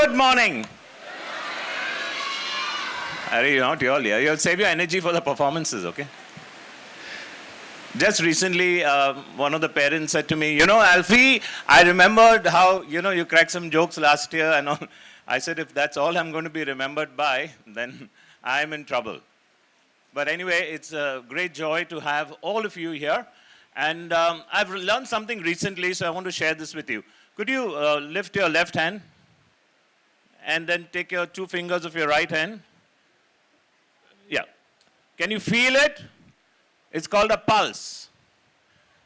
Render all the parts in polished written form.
Good morning. Are you not all here? You'll save your energy for the performances, okay? Just recently, one of the parents said to me, Alfie, I remembered how, you cracked some jokes last year and all. I said, if that's all I'm going to be remembered by, then I'm in trouble. But anyway, it's a great joy to have all of you here. And I've learned something recently, so I want to share this with you. Could you lift your left hand and then take your 2 fingers of your right hand? Yeah. Can you feel it? It's called a pulse.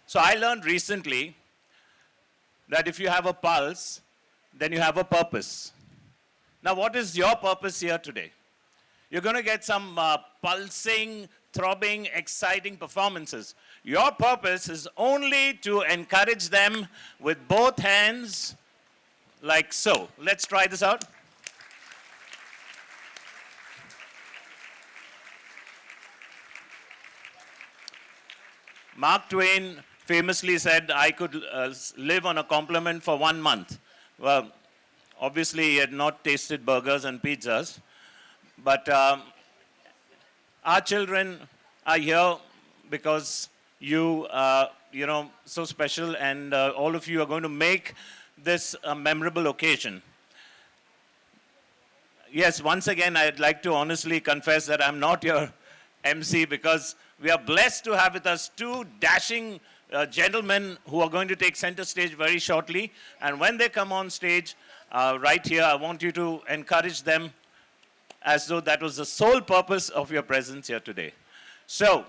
So I learned recently that if you have a pulse, then you have a purpose. Now, what is your purpose here today? You're going to get some pulsing, throbbing, exciting performances. Your purpose is only to encourage them with both hands, like so. Let's try this out. Mark Twain famously said, I could live on a compliment for 1 month. Well, obviously he had not tasted burgers and pizzas, but our children are here because you are, so special, and all of you are going to make this a memorable occasion. Yes, once again, I'd like to honestly confess that I'm not your MC, because we are blessed to have with us 2 dashing gentlemen who are going to take center stage very shortly. And when they come on stage right here, I want you to encourage them as though that was the sole purpose of your presence here today. So,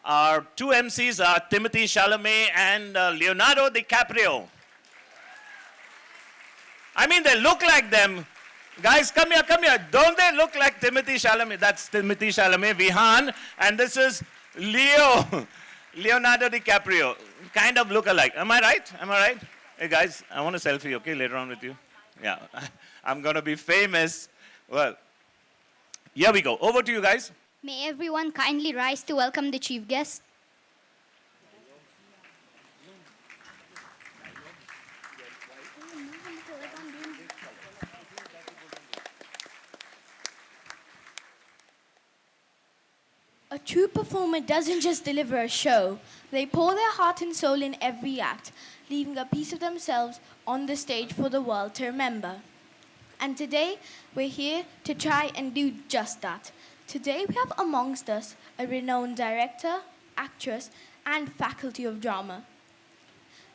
our 2 MCs are Timothy Chalamet and Leonardo DiCaprio. I mean, they look like them. Guys, come here. Don't they look like Timothy Chalamet? That's Timothy Chalamet, Vihan, and this is Leonardo DiCaprio. Kind of look alike. Am I right? Hey guys, I want a selfie, okay, later on with you. Yeah, I'm going to be famous. Well, here we go. Over to you guys. May everyone kindly rise to welcome the chief guest. A true performer doesn't just deliver a show. They pour their heart and soul in every act, leaving a piece of themselves on the stage for the world to remember. And today, we're here to try and do just that. Today, we have amongst us a renowned director, actress, and faculty of drama.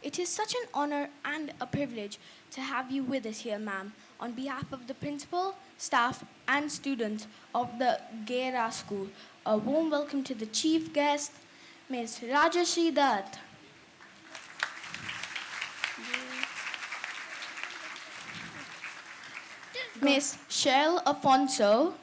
It is such an honor and a privilege to have you with us here, ma'am, on behalf of the principal, staff, and students of the Gera School. A warm welcome to the chief guest, Ms. Rajashri Dutt. Ms. Cheryl Afonso.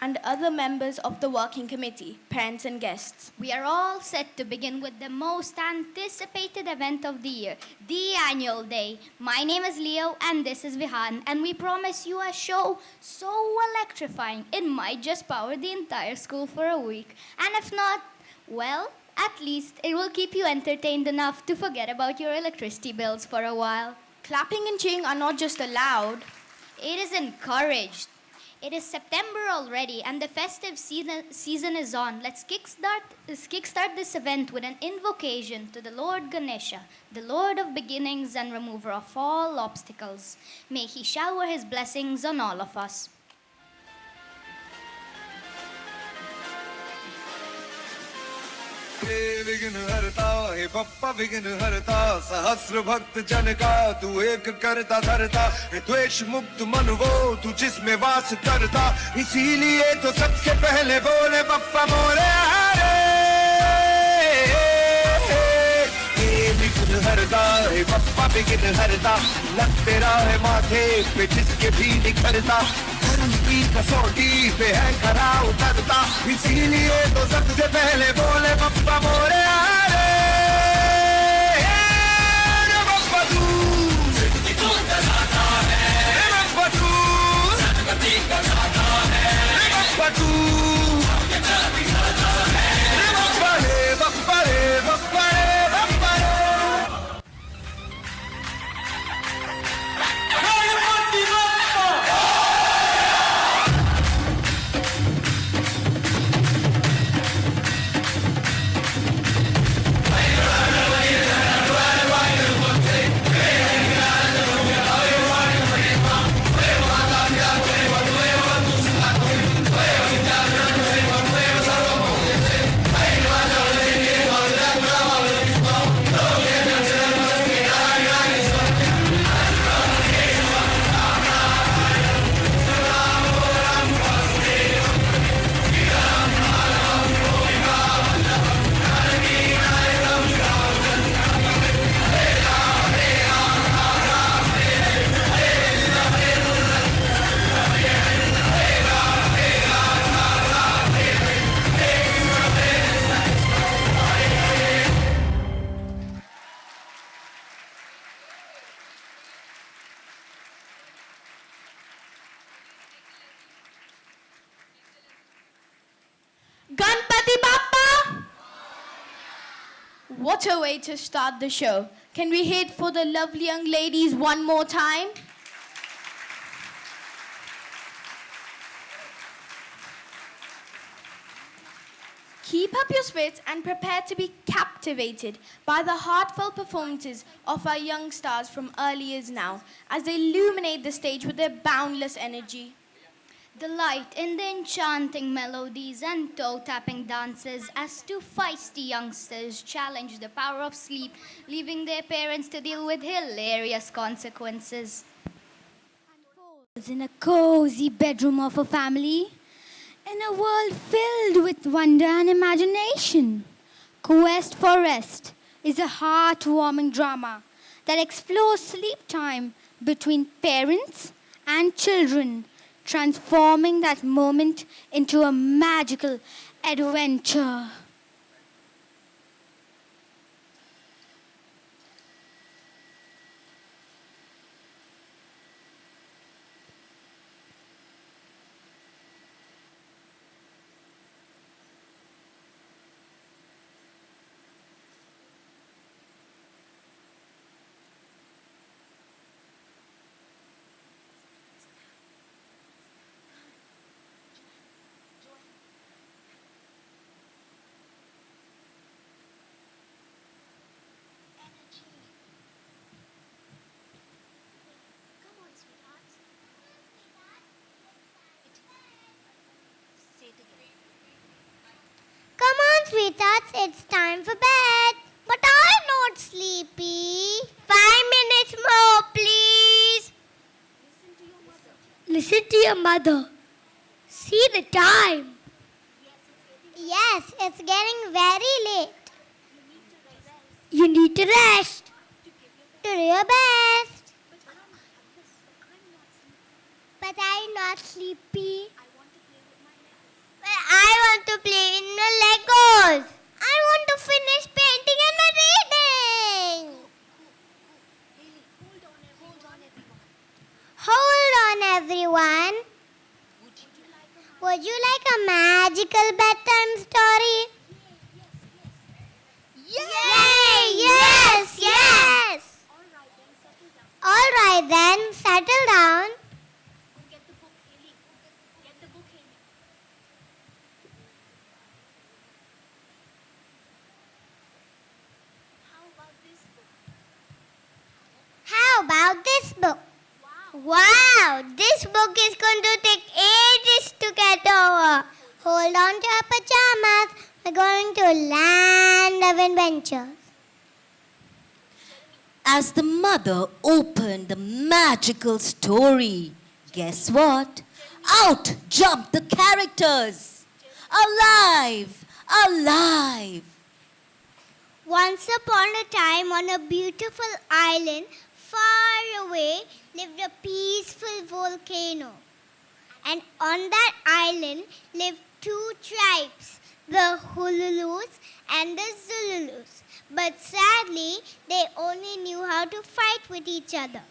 And other members of the working committee, parents and guests. We are all set to begin with the most anticipated event of the year, the annual day. My name is Leo and this is Vihan, and we promise you a show so electrifying it might just power the entire school for a week. And if not, well, at least it will keep you entertained enough to forget about your electricity bills for a while. Clapping and cheering are not just allowed. It is encouraged. It is September already and the festive season is on. Let's kickstart this event with an invocation to the Lord Ganesha, the Lord of beginnings and remover of all obstacles. May he shower his blessings on all of us. हे विघ्न हरता हे बप्पा विघ्न हरता सहस्र भक्त जन का तू एक करता धरता हे द्वेष मुक्त मन वो तू जिसमें वास करता इसीलिए तो सबसे पहले बोले बप्पा मोरे हरे हे विघ्न हरता हे बप्पा विघ्न हरता लग तेरा है माथे पे जिसके भी निखरता की कसौटी पे है खरा उतरता इसीलिए तो सबसे पहले बोले बप्पा मोरे हरे बप्पा तू जिंदगी को डराता है बप्पा तू सदगति कराता है बप्पा तू दिखाता है बप्पा रे बप्पा रे बप्पा रे बप्पा रे Ganpati Bappa! What a way to start the show. Can we hit for the lovely young ladies one more time? Keep up your spirits and prepare to be captivated by the heartfelt performances of our young stars from early years now as they illuminate the stage with their boundless energy. Delight in the enchanting melodies and toe-tapping dances as two feisty youngsters challenge the power of sleep, leaving their parents to deal with hilarious consequences. In a cozy bedroom of a family, in a world filled with wonder and imagination. Quest for Rest is a heartwarming drama that explores sleep time between parents and children, transforming that moment into a magical adventure. Come on, sweethearts, it's time for bed. But I'm not sleepy. 5 minutes more, please. Listen to your mother. See the time. Yes, it's getting very late. You need to rest. To do your best. But I'm not sleepy. But I want to play with the Legos. I want to finish painting and my reading. Hold on, everyone. Would you like a magical bedtime story? Yay! Yes! Yes! All right then, settle down. How about this book? Wow, this book is going to take ages to get over. Hold on to your pajamas. We're going to land of adventures. As the mother opened the magical story, guess what? Out jumped the characters. Alive! Alive! Once upon a time, on a beautiful island far away, lived a peaceful volcano. And on that island lived two tribes, the Hululus and the Zululus. But sadly, they only knew how to fight with each other.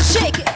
Shake it!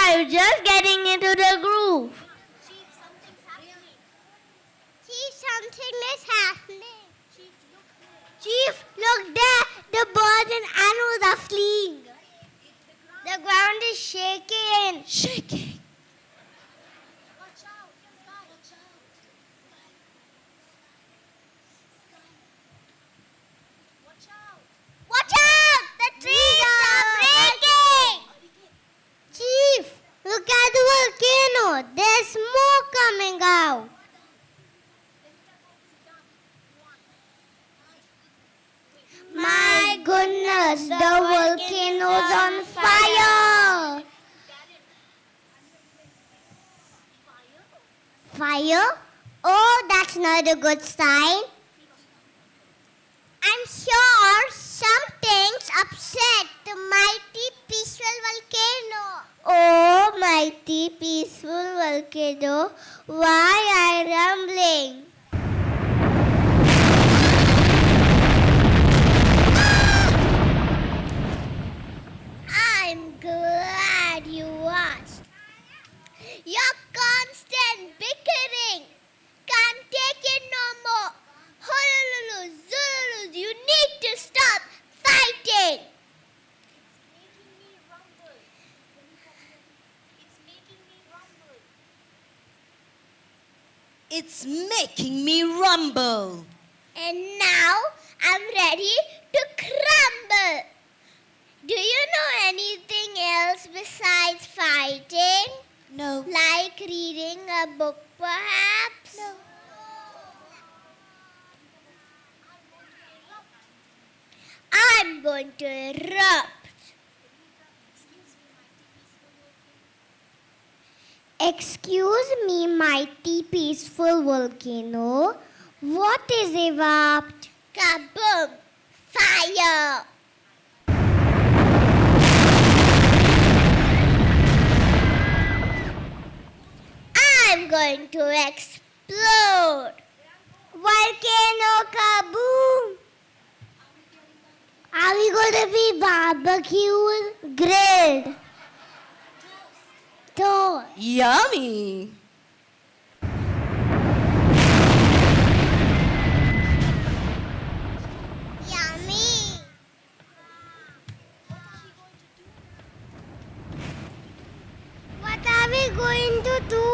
I'm just getting into the groove. Chief, something is happening. Chief, look there. The birds and animals are fleeing. The ground is shaking. Shaking. Watch out! The trees are breaking! Chief, look at the volcano. There's smoke coming out. My goodness, the volcano's on fire. Fire? Oh, that's not a good sign. I'm sure something's upset the mighty peaceful volcano. Oh, mighty peaceful volcano, why are you rumbling? I'm glad you asked. Your constant bickering can't take it no more. Honolulu, Zululus, you need to stop fighting. It's making me rumble. And now I'm ready to crumble. Do you know anything else besides fighting? No. Like reading a book, perhaps? No. I'm going to erupt. Excuse me, mighty peaceful volcano. What is erupt? Kaboom! Fire! I'm going to explode. Volcano kaboom! Are we going to be barbecued? Grilled? Toast? Yummy. Yummy! What are we going to do?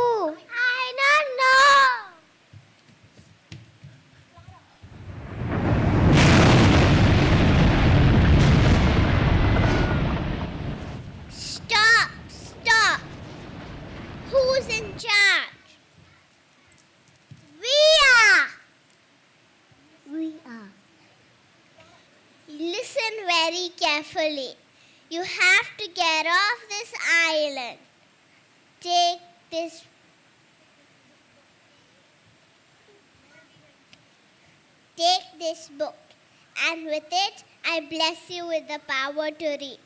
I don't know. Stop! Stop! Who's in charge? We are! We are. Listen very carefully. You have to get off this island. Take this. Take this book, and with it, I bless you with the power to read.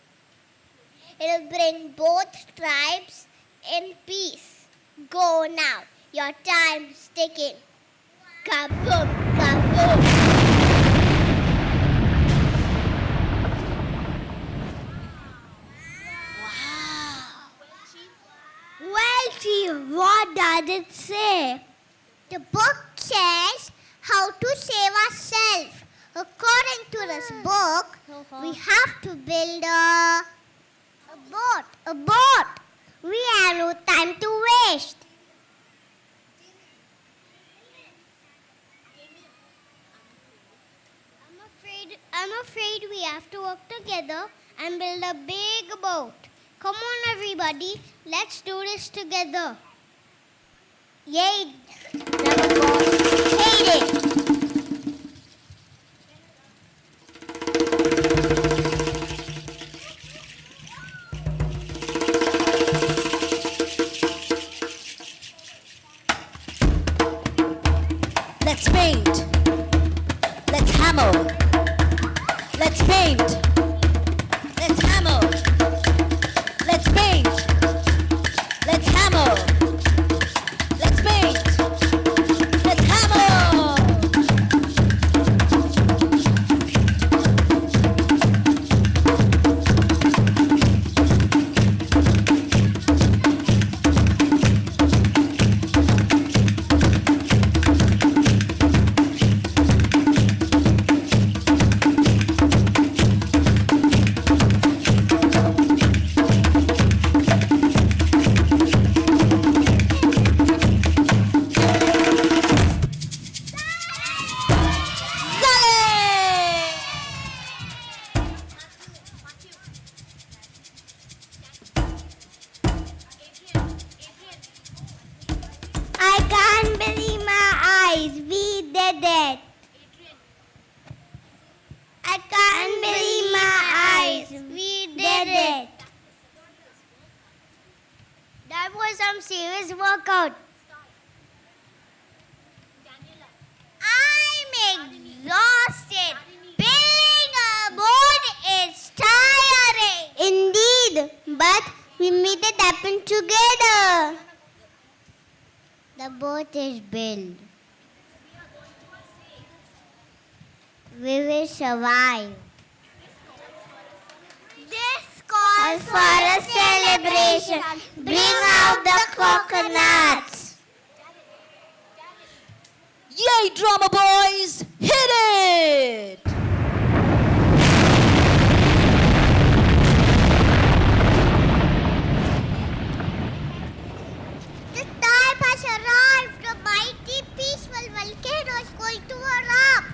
It'll bring both tribes in peace. Go now. Your time's ticking. Kaboom! Kaboom! Well, Chief, what does it say? The book says how to save ourselves. According to this book, we have to build a boat. A boat. We have no time to waste. I'm afraid we have to work together and build a big boat. Come on, everybody. Let's do this together. Yay! Never go. Hate it. Let's paint. Let's hammer. Let's paint. Let's hammer. Let's paint. Let's hammer. Let's paint. Let's hammer. did it. That was some serious workout. I'm exhausted. Being a boat is tiring. Indeed, but we made it happen together. The boat is built. We will survive. This calls for a celebration. Bring out the coconuts. Yay, drama boys! Hit it! The time has arrived. The mighty peaceful volcano is going to erupt.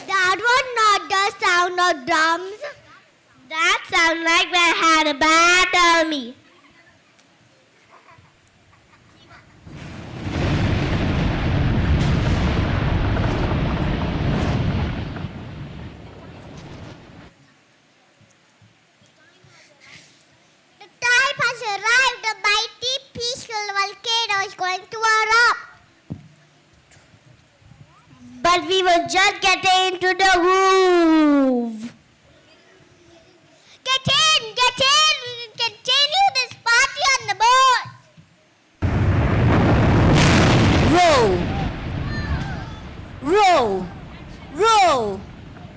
That was not the sound of drums. That sounded like we had a bad army. The time has arrived. The mighty peaceful volcano is going to erupt. But we were just getting into the groove. Get in! Get in! We can continue this party on the boat. Row! Row! Row!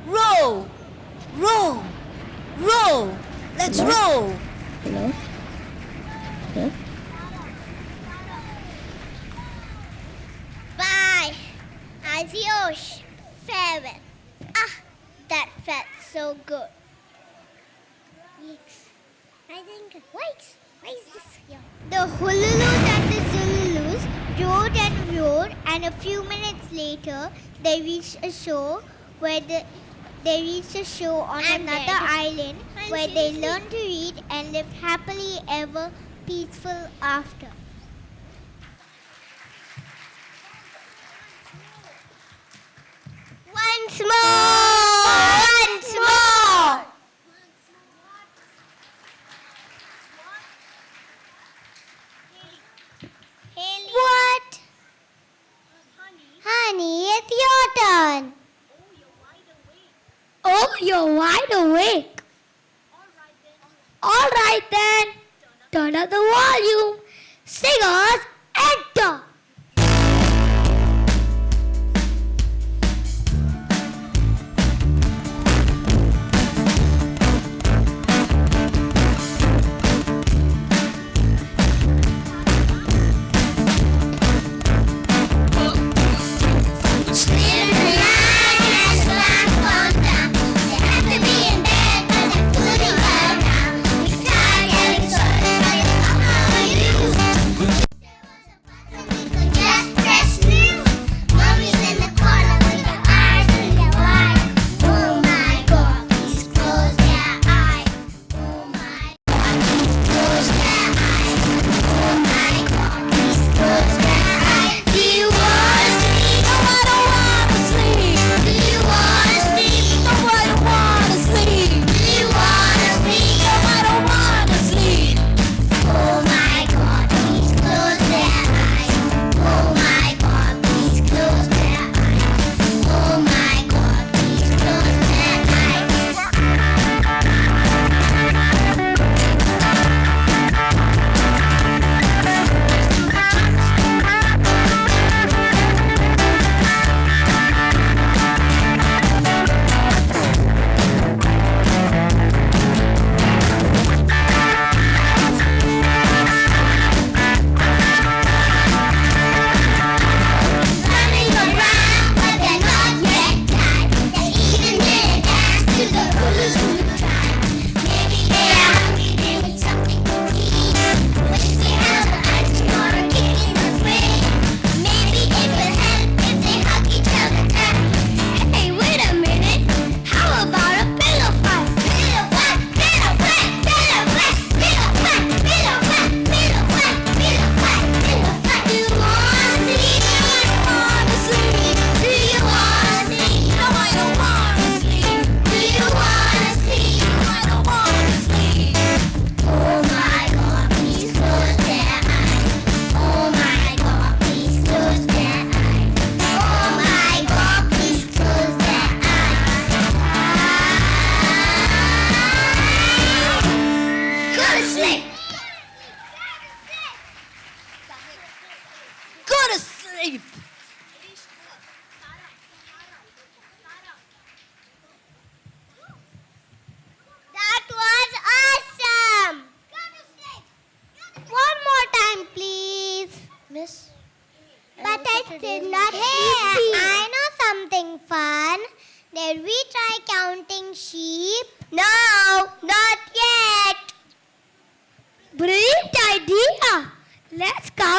Row! Row! Row! Let's row! Bye. Adios. Farewell. Ah, that felt so good. Yes. I think, why is this here? The Hululus and the Zululus rode and rode, and a few minutes later, they reached a shore on another island where they learned to read and lived happily ever peaceful after. Once more! Once more! What? Honey, it's your turn. Oh, you're wide awake. All right then. Turn up the volume. Singers, enter.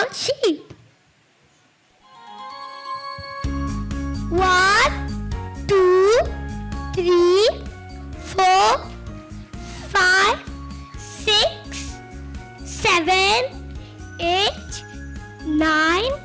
not sheep. 1, 2, 3, 4, 5, 6, 7, 8, 9, 10.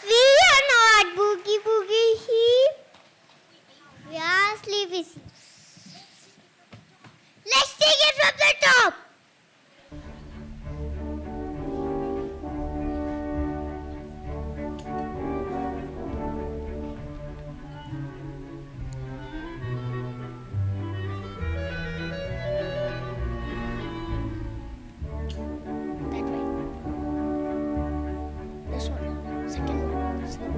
We are not boogie boogie sheep. We are sleepy sheep. Let's take it from the top. That way. This one. Second one. Slow.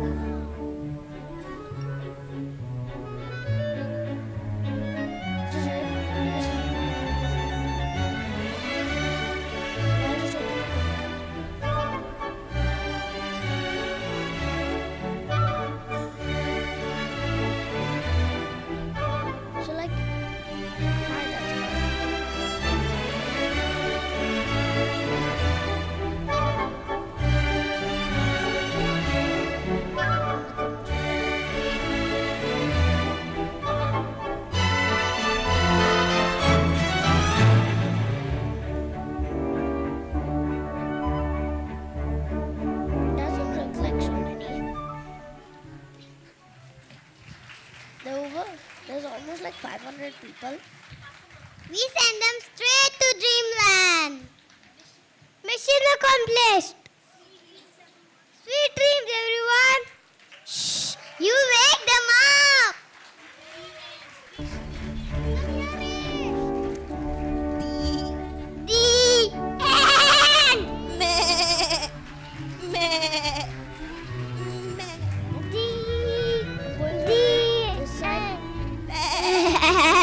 So like, why that's doesn't look like so many. There's almost like 500 people. We send them straight to dreamland. Mission accomplished. Sweet dreams, everyone. Shh, you wake them up. The end. Meh. Meh. Meh. The end.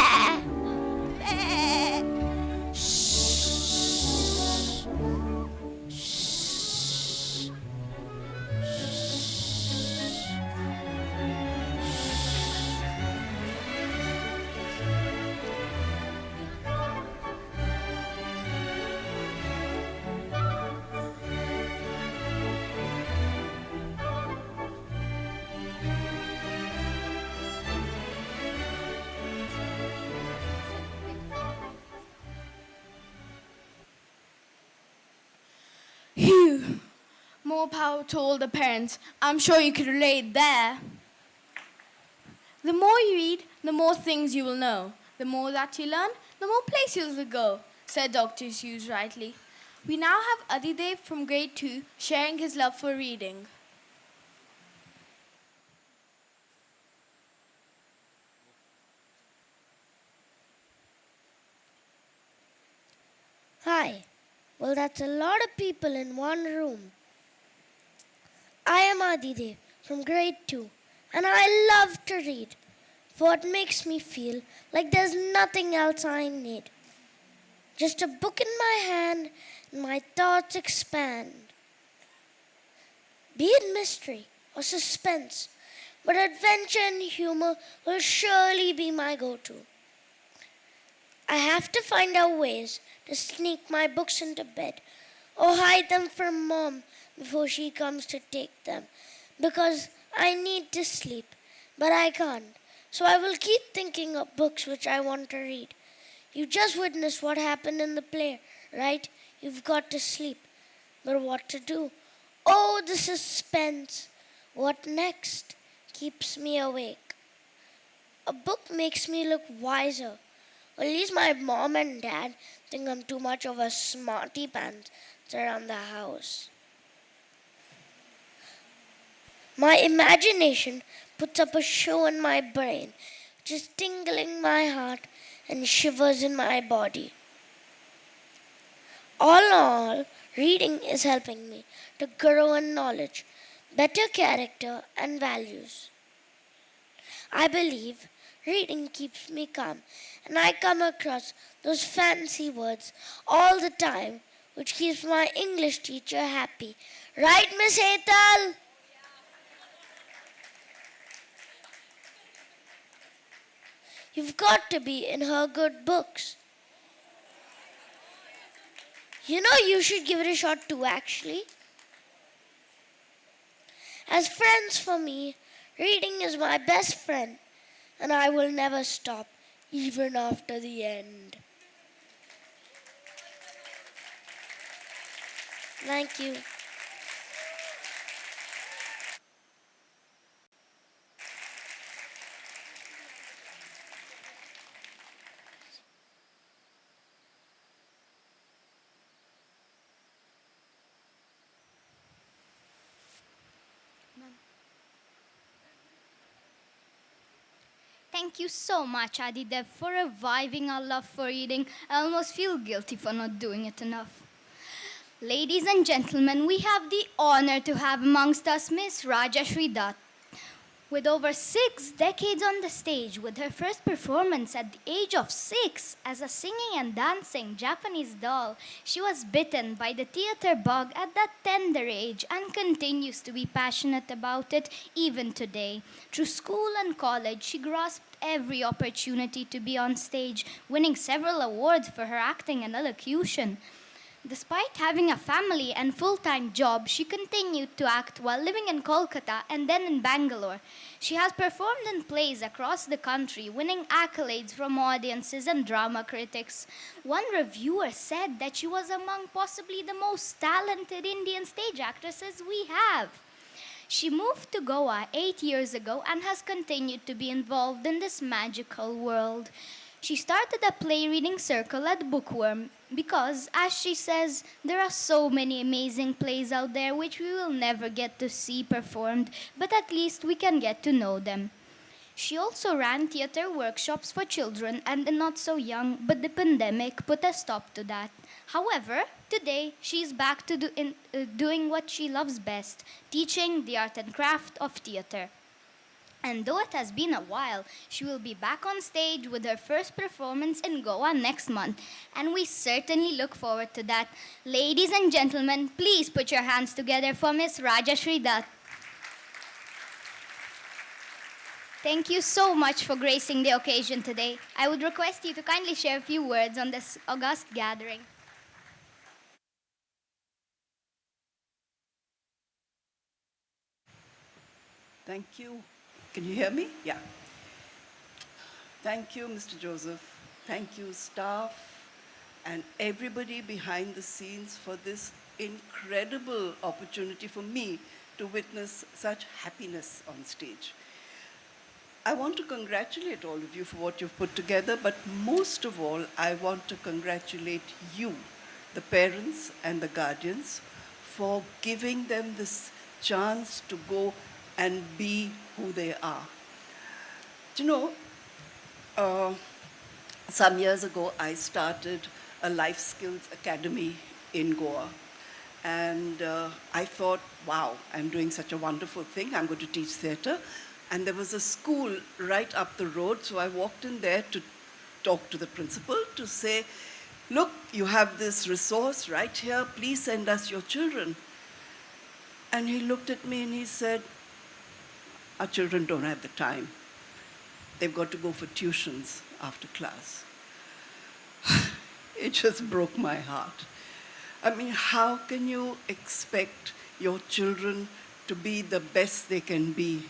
Phew. More power to all the parents. I'm sure you could relate there. The more you read, the more things you will know. The more that you learn, the more places you'll go, said Dr. Seuss rightly. We now have Adidev from grade 2 sharing his love for reading. Hi. Well, that's a lot of people in one room. I am Adidev from grade 2, and I love to read, for it makes me feel like there's nothing else I need. Just a book in my hand, and my thoughts expand. Be it mystery or suspense, but adventure and humor will surely be my go to. I have to find out ways to sneak my books into bed or hide them from mom before she comes to take them because I need to sleep, but I can't. So I will keep thinking of books which I want to read. You just witnessed what happened in the play, right? You've got to sleep. But what to do? Oh, the suspense. What next keeps me awake? A book makes me look wiser. At least my mom and dad think I'm too much of a smarty pants around the house. My imagination puts up a show in my brain, just tingling my heart and shivers in my body. All in all, reading is helping me to grow in knowledge, better character, and values. I believe reading keeps me calm, and I come across those fancy words all the time, which keeps my English teacher happy. Right, Miss Hetal? You've got to be in her good books. You know, you should give it a shot too, actually. As friends for me, reading is my best friend, and I will never stop, even after the end. Thank you. Thank you so much, Adidev, for reviving our love for reading. I almost feel guilty for not doing it enough. Ladies and gentlemen, we have the honor to have amongst us Miss Rajashri Dutt. With over 6 decades on the stage, with her first performance at the age of 6 as a singing and dancing Japanese doll, she was bitten by the theater bug at that tender age and continues to be passionate about it even today. Through school and college, she grasped every opportunity to be on stage, winning several awards for her acting and elocution. Despite having a family and full-time job, she continued to act while living in Kolkata and then in Bangalore. She has performed in plays across the country, winning accolades from audiences and drama critics. One reviewer said that she was among possibly the most talented Indian stage actresses we have. She moved to Goa 8 years ago and has continued to be involved in this magical world. She started a play reading circle at Bookworm because, as she says, there are so many amazing plays out there which we will never get to see performed, but at least we can get to know them. She also ran theater workshops for children and the not so young, but the pandemic put a stop to that. However, today she is back to doing what she loves best, teaching the art and craft of theater. And though it has been a while, she will be back on stage with her first performance in Goa next month. And we certainly look forward to that. Ladies and gentlemen, please put your hands together for Miss Rajashri Dutt. Thank you so much for gracing the occasion today. I would request you to kindly share a few words on this august gathering. Thank you. Can you hear me? Yeah. Thank you, Mr. Joseph. Thank you, staff, and everybody behind the scenes for this incredible opportunity for me to witness such happiness on stage. I want to congratulate all of you for what you've put together, but most of all, I want to congratulate you, the parents and the guardians, for giving them this chance to go and be who they are. Do you know, some years ago, I started a life skills academy in Goa. And I thought, wow, I'm doing such a wonderful thing. I'm going to teach theatre. And there was a school right up the road, so I walked in there to talk to the principal to say, look, you have this resource right here. Please send us your children. And he looked at me and he said, our children don't have the time. They've got to go for tuitions after class. It just broke my heart. I mean, how can you expect your children to be the best they can be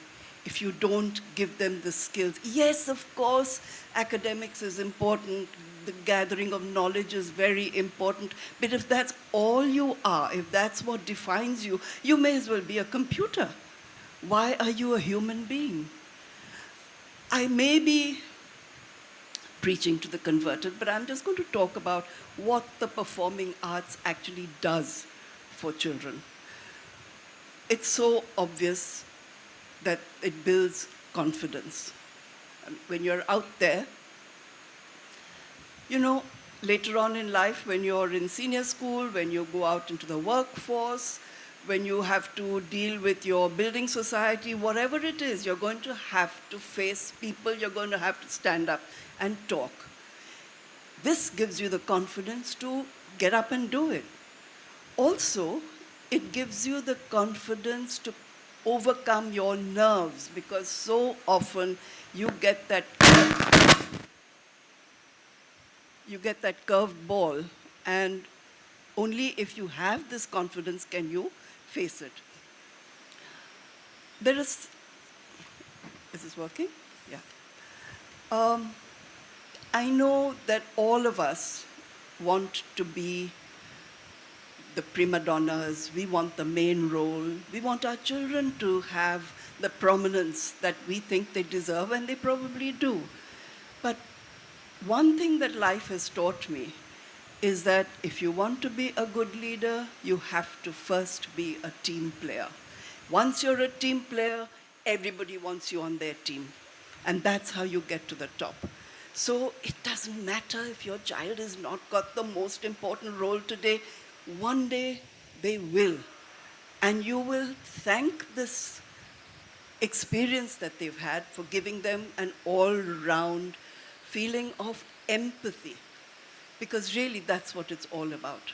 if you don't give them the skills? Yes, of course, academics is important. The gathering of knowledge is very important. But if that's all you are, if that's what defines you, you may as well be a computer. Why are you a human being? I may be preaching to the converted, but I'm just going to talk about what the performing arts actually does for children. It's so obvious that it builds confidence. And when you're out there, you know, later on in life, when you're in senior school, when you go out into the workforce, when you have to deal with your building society, whatever it is, you're going to have to face people, you're going to have to stand up and talk. This gives you the confidence to get up and do it. Also, it gives you the confidence to overcome your nerves, because so often you get that curved ball, and only if you have this confidence can you face it. Is this working? Yeah. I know that all of us want to be the prima donnas, we want the main role, we want our children to have the prominence that we think they deserve, and they probably do. But one thing that life has taught me is that if you want to be a good leader, you have to first be a team player. Once you're a team player, everybody wants you on their team. And that's how you get to the top. So it doesn't matter if your child has not got the most important role today. One day they will. And you will thank this experience that they've had for giving them an all-round feeling of empathy. Because really that's what it's all about.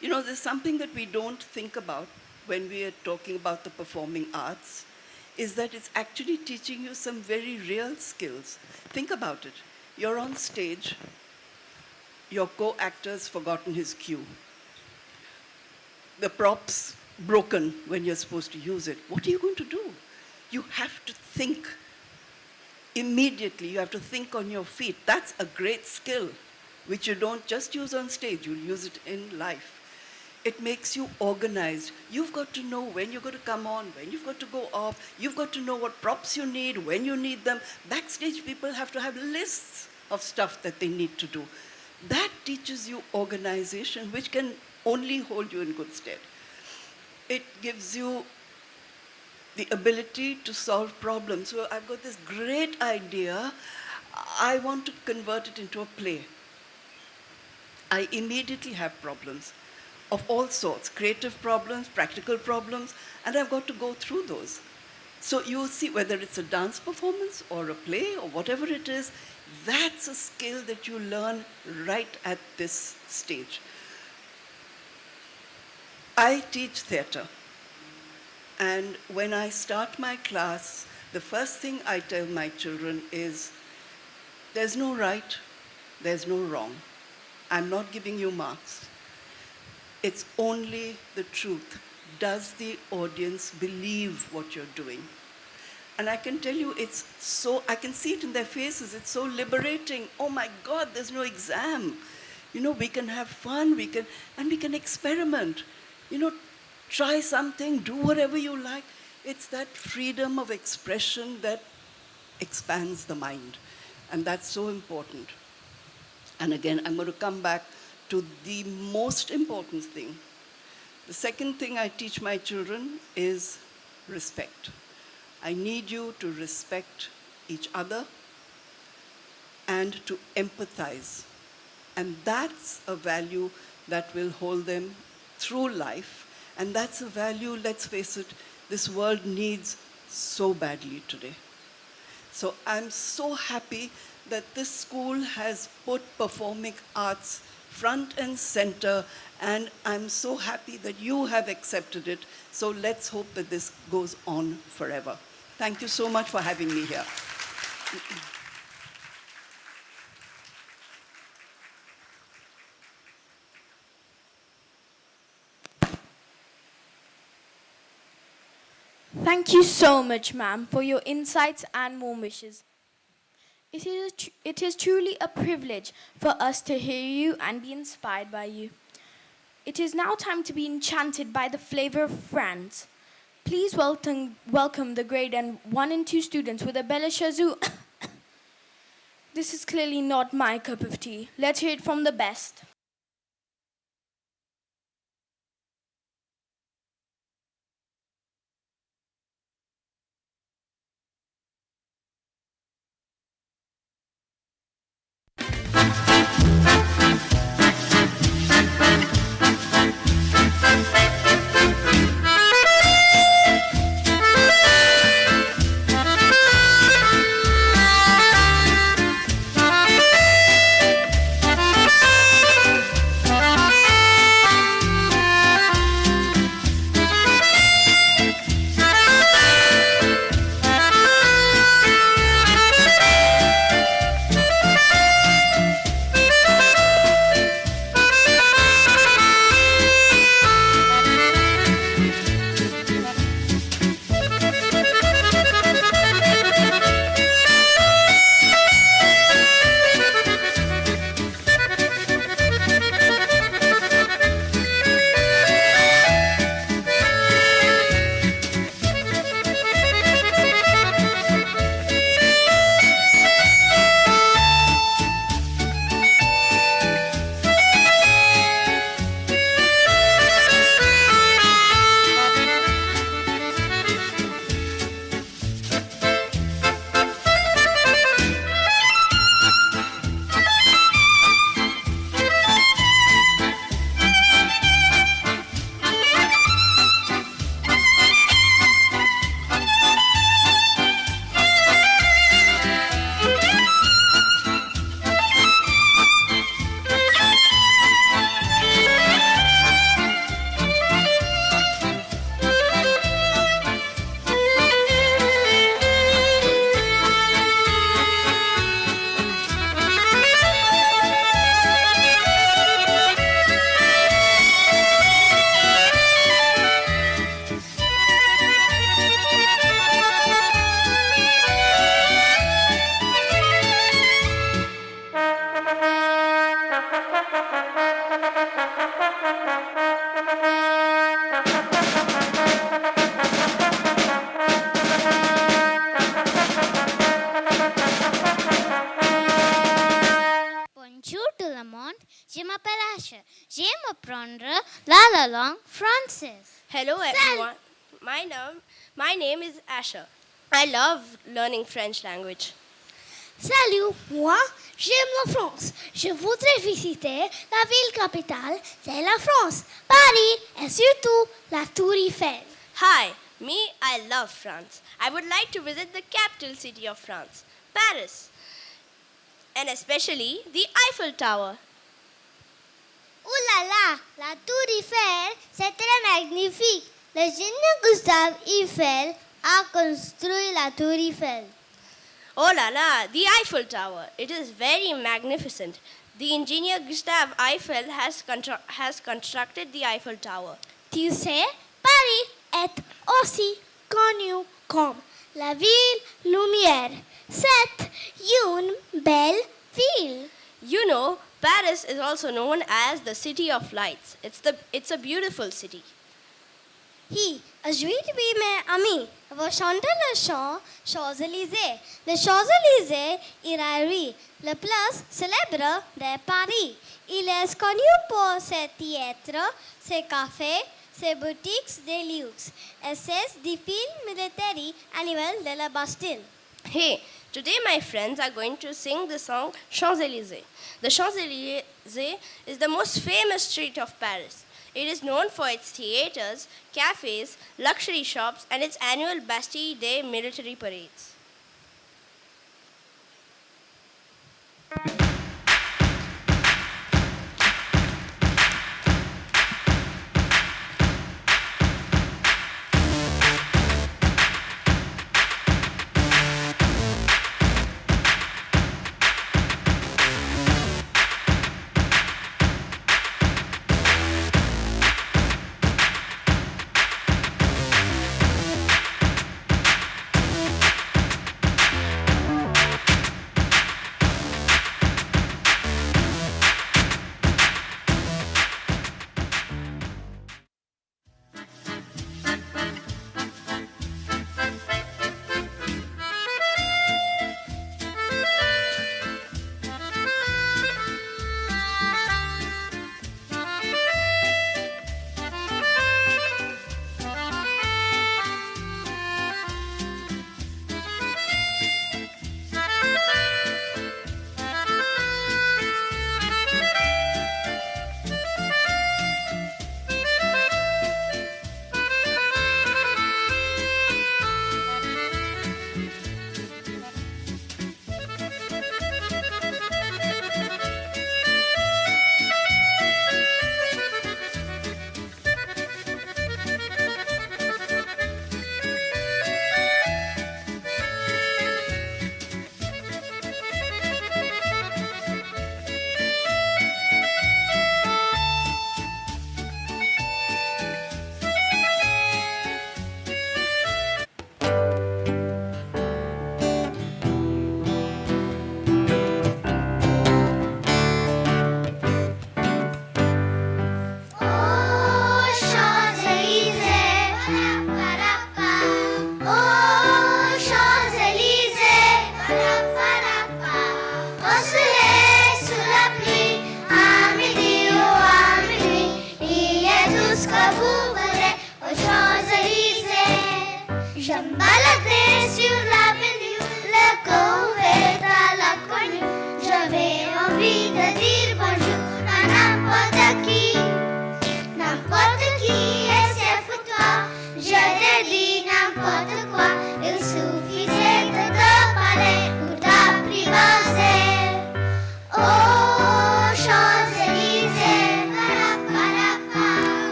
You know, there's something that we don't think about when we are talking about the performing arts, is that it's actually teaching you some very real skills. Think about it. You're on stage, your co-actor's forgotten his cue. The prop's broken when you're supposed to use it. What are you going to do? You have to think immediately. You have to think on your feet. That's a great skill, which you don't just use on stage, you'll use it in life. It makes you organized. You've got to know when you're going to come on, when you've got to go off. You've got to know what props you need, when you need them. Backstage people have to have lists of stuff that they need to do. That teaches you organization, which can only hold you in good stead. It gives you the ability to solve problems. So I've got this great idea. I want to convert it into a play. I immediately have problems of all sorts, creative problems, practical problems, and I've got to go through those. So you'll see whether it's a dance performance or a play or whatever it is, that's a skill that you learn right at this stage. I teach theatre, and when I start my class, the first thing I tell my children is, there's no right, there's no wrong. I'm not giving you marks. It's only the truth. Does the audience believe what you're doing? And I can tell you, it's so, I can see it in their faces, it's so liberating. Oh my God, there's no exam. You know, we can have fun, we can experiment. You know, try something, do whatever you like. It's that freedom of expression that expands the mind. And that's so important. And again, I'm going to come back to the most important thing. The second thing I teach my children is respect. I need you to respect each other and to empathize. And that's a value that will hold them through life. And that's a value, let's face it, this world needs so badly today. So I'm so happy that this school has put performing arts front and center, and I'm so happy that you have accepted it. So let's hope that this goes on forever. Thank you so much for having me here. Thank you so much, ma'am, for your insights and warm wishes. It is truly a privilege for us to hear you and be inspired by you. It is now time to be enchanted by the flavor of France. Please welcome the grade 1 and 2 students with a Bella Shazoo. This is clearly not my cup of tea. Let's hear it from the best. Bonjour tout le monde, je m'appelle Asha. J'aime apprendre la langue française. Hello everyone. My name is Asha. I love learning French language. Salut, moi j'aime la France. Je voudrais visiter la ville capitale de la France, Paris, et surtout la Tour Eiffel. Hi, I love France. I would like to visit the capital city of France, Paris, and especially the Eiffel Tower. Ouh là là, la Tour Eiffel, c'est très magnifique. L'ingénieur Gustave Eiffel a construit la Tour Eiffel. Oh la la, the Eiffel Tower. It is very magnificent. The engineer Gustave Eiffel has constructed the Eiffel Tower. Tu sais, Paris est aussi connu comme la ville lumière. C'est une belle ville. You know, Paris is also known as the City of Lights. It's a beautiful city. Hi, aujourd'hui, mes amis, vous chantez le chant Champs-Élysées. Les Champs-Élysées est la rue, la place célèbre de Paris. Il est connu pour ses théâtres, ses cafés, ses boutiques de luxe et ses défilés militaires annuels de la Bastille. Hey, Today, my friends are going to sing the song Champs-Élysées. The Champs-Élysées is the most famous street of Paris. It is known for its theaters, cafes, luxury shops, and its annual Bastille Day military parades.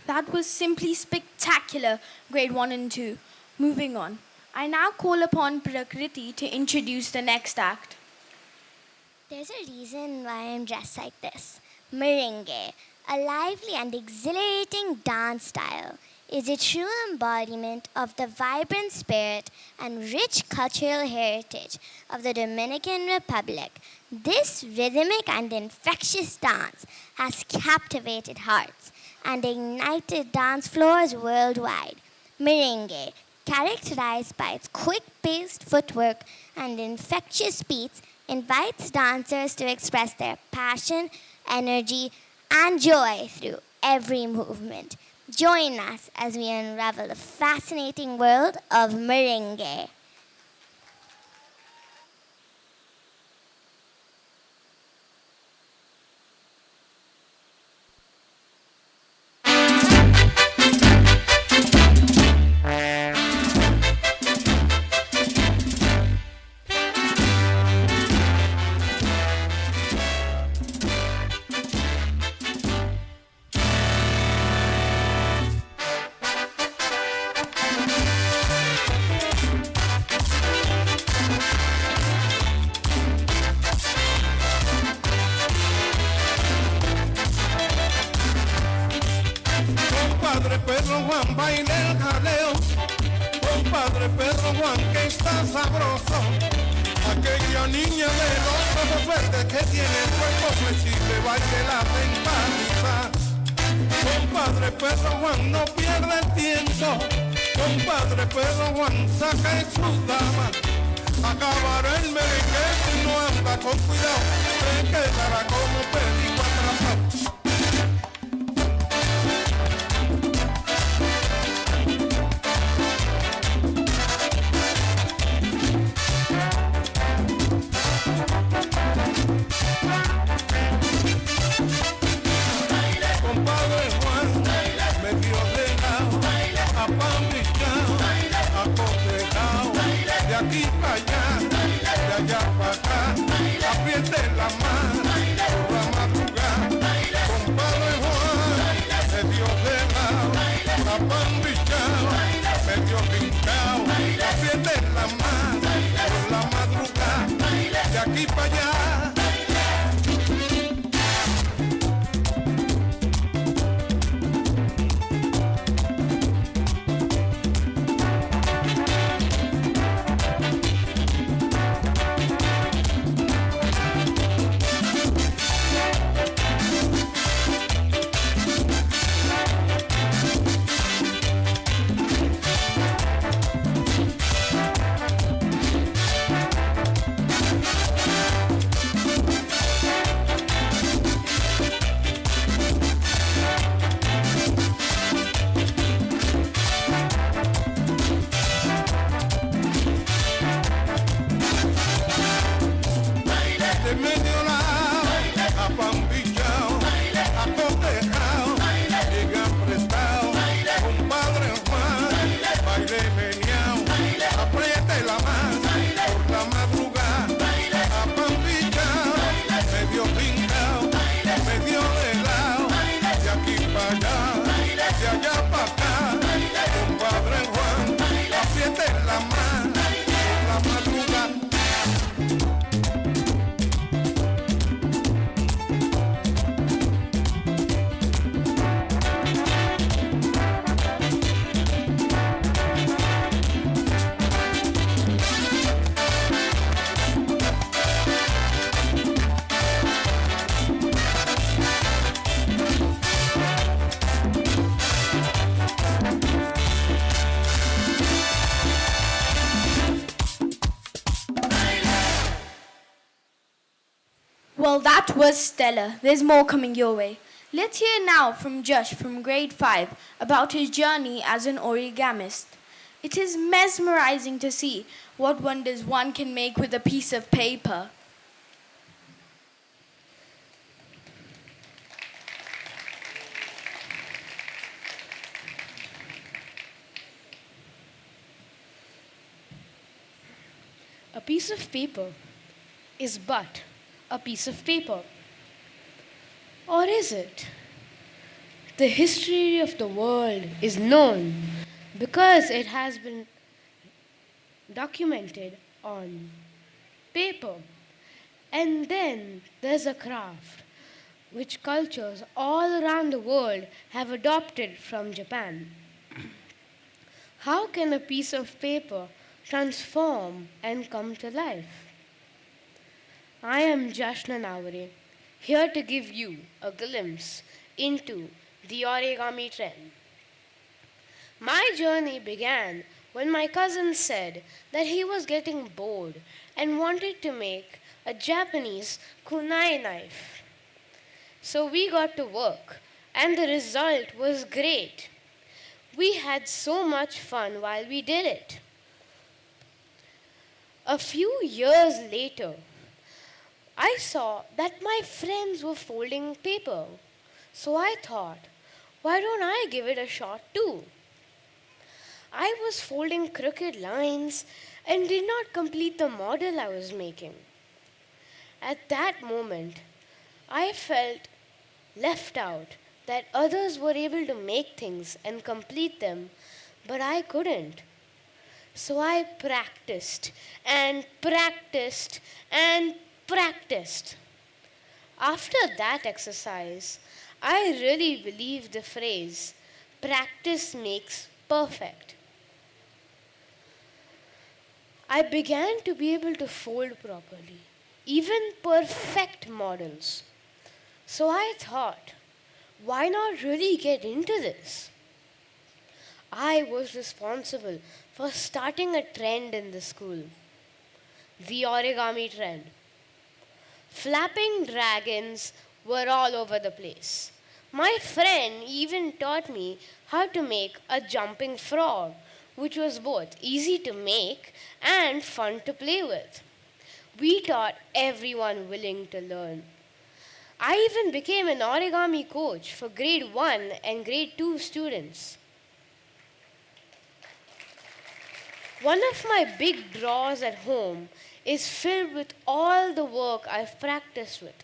That was simply spectacular, grade 1 and 2. Moving on. I now call upon Prakriti to introduce the next act. There's a reason why I'm dressed like this. Merengue, a lively and exhilarating dance style, is a true embodiment of the vibrant spirit and rich cultural heritage of the Dominican Republic. This rhythmic and infectious dance has captivated hearts and ignited dance floors worldwide. Merengue, characterized by its quick-paced footwork and infectious beats, invites dancers to express their passion, energy, and joy through every movement. Join us as we unravel the fascinating world of merengue. Compadre Pedro Juan, baile el jaleo. Compadre Pedro Juan, que está sabroso. Aquella niña de los ojos verdes que tiene el cuerpo flexible, baile la tempaniza. Compadre Pedro Juan, no pierde el tiempo. Compadre Pedro Juan, saca en su dama. Acabará el merengue si no anda con cuidado. Se quedará como perico atrapado. Compadre Juan, medio de lado, apambillao, acotejao, de aquí para allá, de allá para acá, apriete la mano, por la madrugada. Compadre Juan, medio de lado, apambillao, medio brincao, apriete la mano, por la madrugada, de aquí para allá. De medio lado, apambillao, acotejao, llega prestado, compadre Juan, baile meneao, apriete la mano, por la madrugada, apambillao, medio brincao, medio de lado, de aquí para allá, de allá para acá, compadre Juan, apriete la mano, por la madrugada. Well, that was stellar. There's more coming your way. Let's hear now from Josh from grade 5 about his journey as an origamist. It is mesmerizing to see what wonders one can make with a piece of paper. A piece of paper is but a piece of paper. Or is it? The history of the world is known because it has been documented on paper. And then there's a craft which cultures all around the world have adopted from Japan. How can a piece of paper transform and come to life? I am Jashna Naware, here to give you a glimpse into the origami trend. My journey began when my cousin said that he was getting bored and wanted to make a Japanese kunai knife. So we got to work, and the result was great. We had so much fun while we did it. A few years later, I saw that my friends were folding paper. So I thought, why don't I give it a shot too? I was folding crooked lines and did not complete the model I was making. At that moment, I felt left out, that others were able to make things and complete them, but I couldn't. So I practiced and practiced and practiced. After that exercise, I really believe the phrase, practice makes perfect. I began to be able to fold properly, even perfect models. So I thought, why not really get into this? I was responsible for starting a trend in the school, the origami trend. Flapping dragons were all over the place. My friend even taught me how to make a jumping frog, which was both easy to make and fun to play with. We taught everyone willing to learn. I even became an origami coach for grade 1 and grade 2 students. One of my big drawers at home is filled with all the work I've practiced with.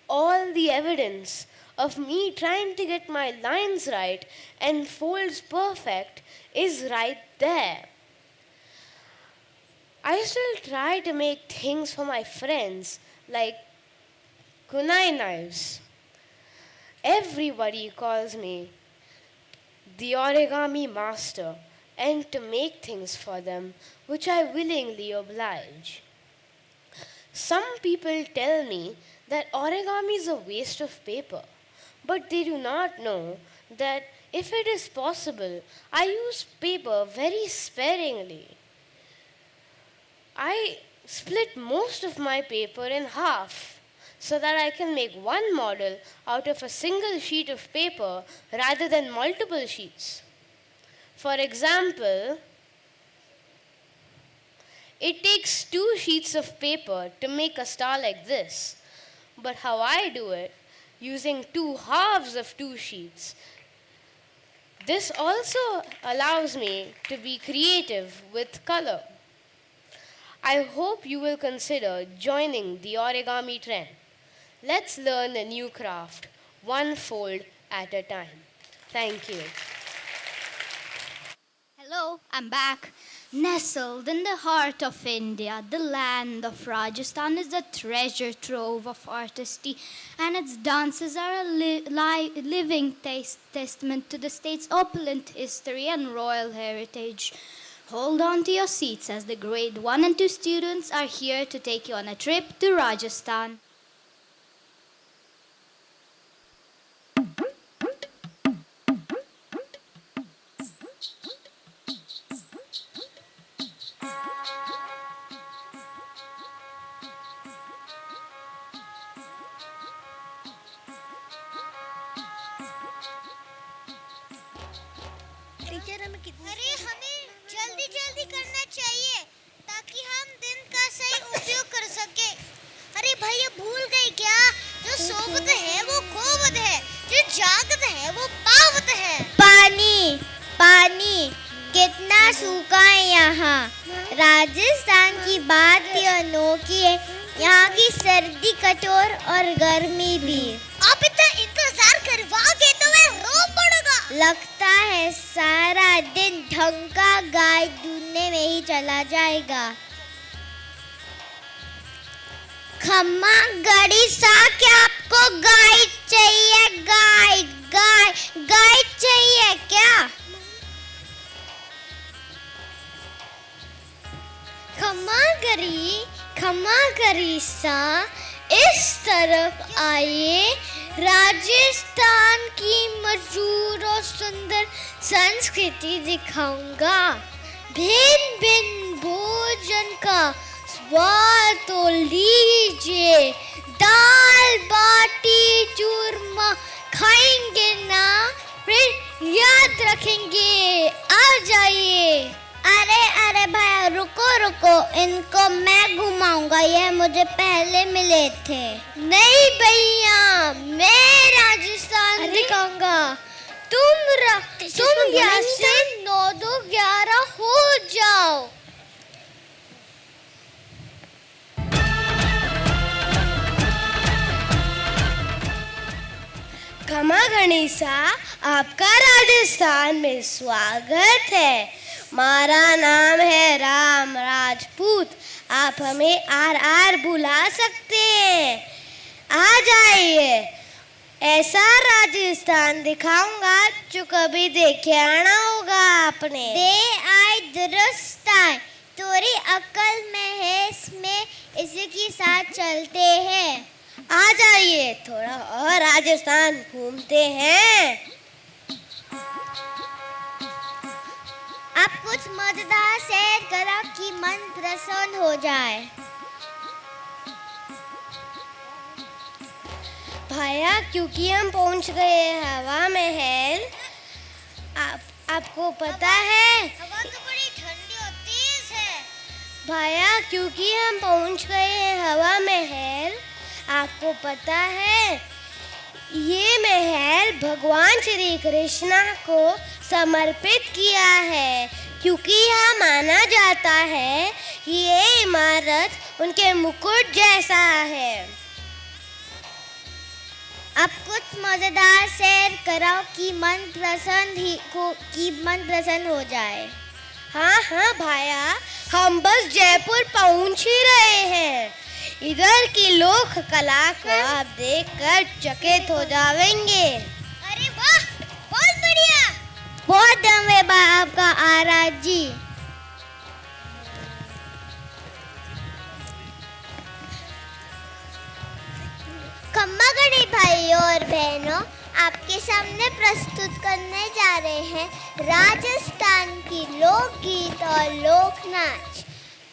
All the evidence of me trying to get my lines right and folds perfect is right there. I still try to make things for my friends like kunai knives. Everybody calls me the origami master and to make things for them, which I willingly oblige. Some people tell me that origami is a waste of paper, but they do not know that if it is possible, I use paper very sparingly. I split most of my paper in half so that I can make one model out of a single sheet of paper rather than multiple sheets. For example, it takes 2 sheets of paper to make a star like this. But how I do it, using 2 halves of 2 sheets, this also allows me to be creative with color. I hope you will consider joining the origami trend. Let's learn a new craft, one fold at a time. Thank you. Hello, I'm back. Nestled in the heart of India, the land of Rajasthan is a treasure trove of artistry, and its dances are a living testament to the state's opulent history and royal heritage. Hold on to your seats as the grade 1 and 2 students are here to take you on a trip to Rajasthan. अरे हमें जल्दी जल्दी करना चाहिए ताकि हम दिन का सही उपयोग कर सके। अरे भाई ये भूल गई क्या? जो सोवत है वो खोवत है, जो जागत है वो पावत है। पानी पानी कितना सूखा है यहाँ। राजस्थान की बात ही अनोखी है, यहाँ की सर्दी कठोर और गर्मी भी। आप इतना इंतजार करवाओगे तो मैं रो लगता है सारा दिन ढंग का गाइड ढूंढने में ही चला जाएगा। खम्मा गड़ी सा, क्या आपको गाइड चाहिए? गाइड चाहिए क्या? खम्मा गड़ी सा, इस तरफ आइए। राजस्थान की मशहूर और सुंदर संस्कृति दिखाऊंगा। भिन्न भिन्न भोजन का स्वाद तो लीजिए। दाल बाटी चूरमा खाएंगे ना, फिर याद रखेंगे। आ जाइए। अरे भाई रुको, इनको मैं घुमाऊंगा, ये मुझे पहले मिले थे। नहीं भैया, मैं राजस्थान दिखाऊंगा। तुम यहाँ से 9 2 11 हो जाओ। खमा गणेशा, आपका राजस्थान में स्वागत है। हमारा नाम है राम राजपूत। आप हमें आर बुला सकते हैं। आ जाइए। ऐसा राजस्थान दिखाऊंगा जो कभी देखे आना होगा आपने। दे आए दुरुस्त आए, तोरी अकल में है इसमें, इसी के साथ चलते हैं। आ जाइए, थोड़ा और राजस्थान घूमते हैं। आप कुछ मजेदार शेयर करो कि मन प्रसन्न हो जाए। भाया, क्योंकि हम पहुंच गए हवा महल। आपको पता है हवा तो बड़ी ठंडी और तेज है। भाया, क्योंकि हम पहुंच गए हैं हवा महल। आपको पता है ये महल भगवान श्री कृष्ण को समर्पित किया है, क्योंकि यह माना जाता है कि ये इमारत उनके मुकुट जैसा है। अब कुछ मजेदार शेयर करो कि मन प्रसन्न हो जाए। हाँ भाया, हम बस जयपुर पहुंच ही रहे हैं। इधर की लोक कला को आप देखकर चकित हो जाएंगे। अरे वाह, बहुत बढ़िया, बहुत दम है आपका आराज जी। खम्मा गढ़ी भाइयों और बहनों, आपके सामने प्रस्तुत करने जा रहे हैं राजस्थान की लोकगीत और लोक नाच।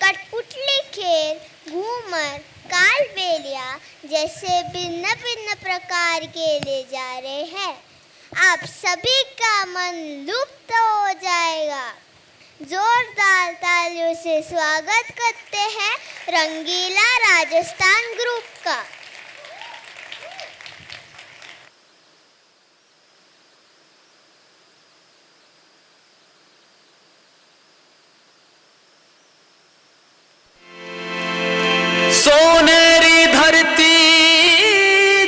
कठपुतली खेल, घूमर, कालबेलिया जैसे भिन्न भिन्न प्रकार के ले जा रहे हैं। आप सभी का मन लुप्त हो जाएगा। जोरदार तालियों से स्वागत करते हैं रंगीला राजस्थान ग्रुप का। सोनेरी धरती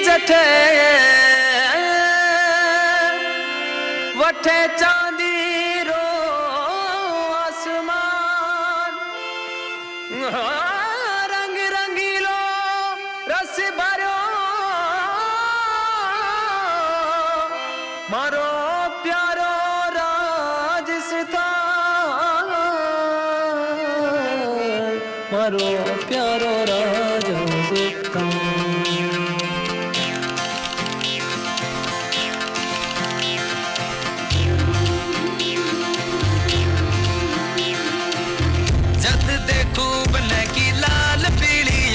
जठे वठे चांदी रो आसमान, रंग रंगीलो रस भरो मारो प्यारो राजस्थान, मारो प्यारो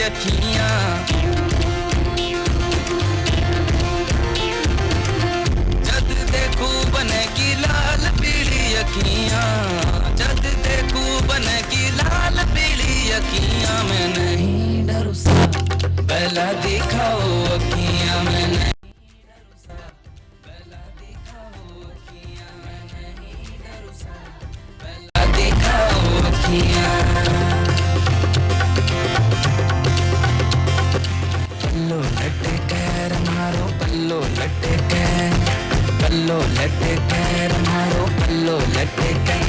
अखियां, जद देखूं बने की लाल पीली अखियां, जद देखूं बने की लाल पीली अखियां। मैं नहीं डरू सा, पहला दिखाओ अखियां। मैं नहीं डरू सा, पहला दिखाओ अखियां। मैं नहीं डरू सा, पहला दिखाओ अखियां। पल्लो लटे कैर मारो, पल्लो लटे कैर, पल्लो लटे कैर। बल्लो लटकन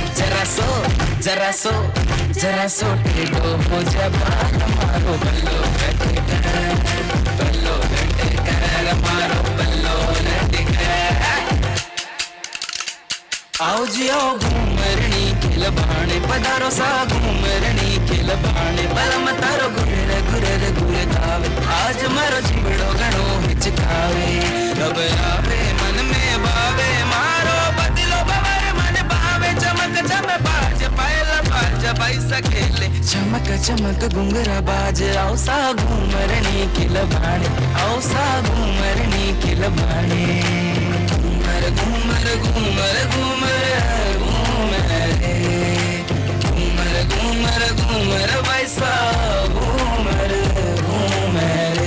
जरा सो टेढ़ो हो जा बाल मारो बल्लो लटकन मारो बल्लो लटकन आओ जी आओ घूमरणी खिल बाणे पधारो सा घूमरणी खिल बाणे बलम तारो गुरे गुरे गावे आज मारो चिमड़ो घणो हिचकावे घबरावे मन में बावे मारो बदलो बवर मन बावे चमक चम बाज पायल बाज पैसा खेले चमक चमक घुंगरा बाज आओ सा घूमरणी खिल बाणे आओ सा घूमरणी खिल बाणे घूमर घूमर घूमर घूमर घूमर घूमर घूमर वैसा Ghoomar Ghoomar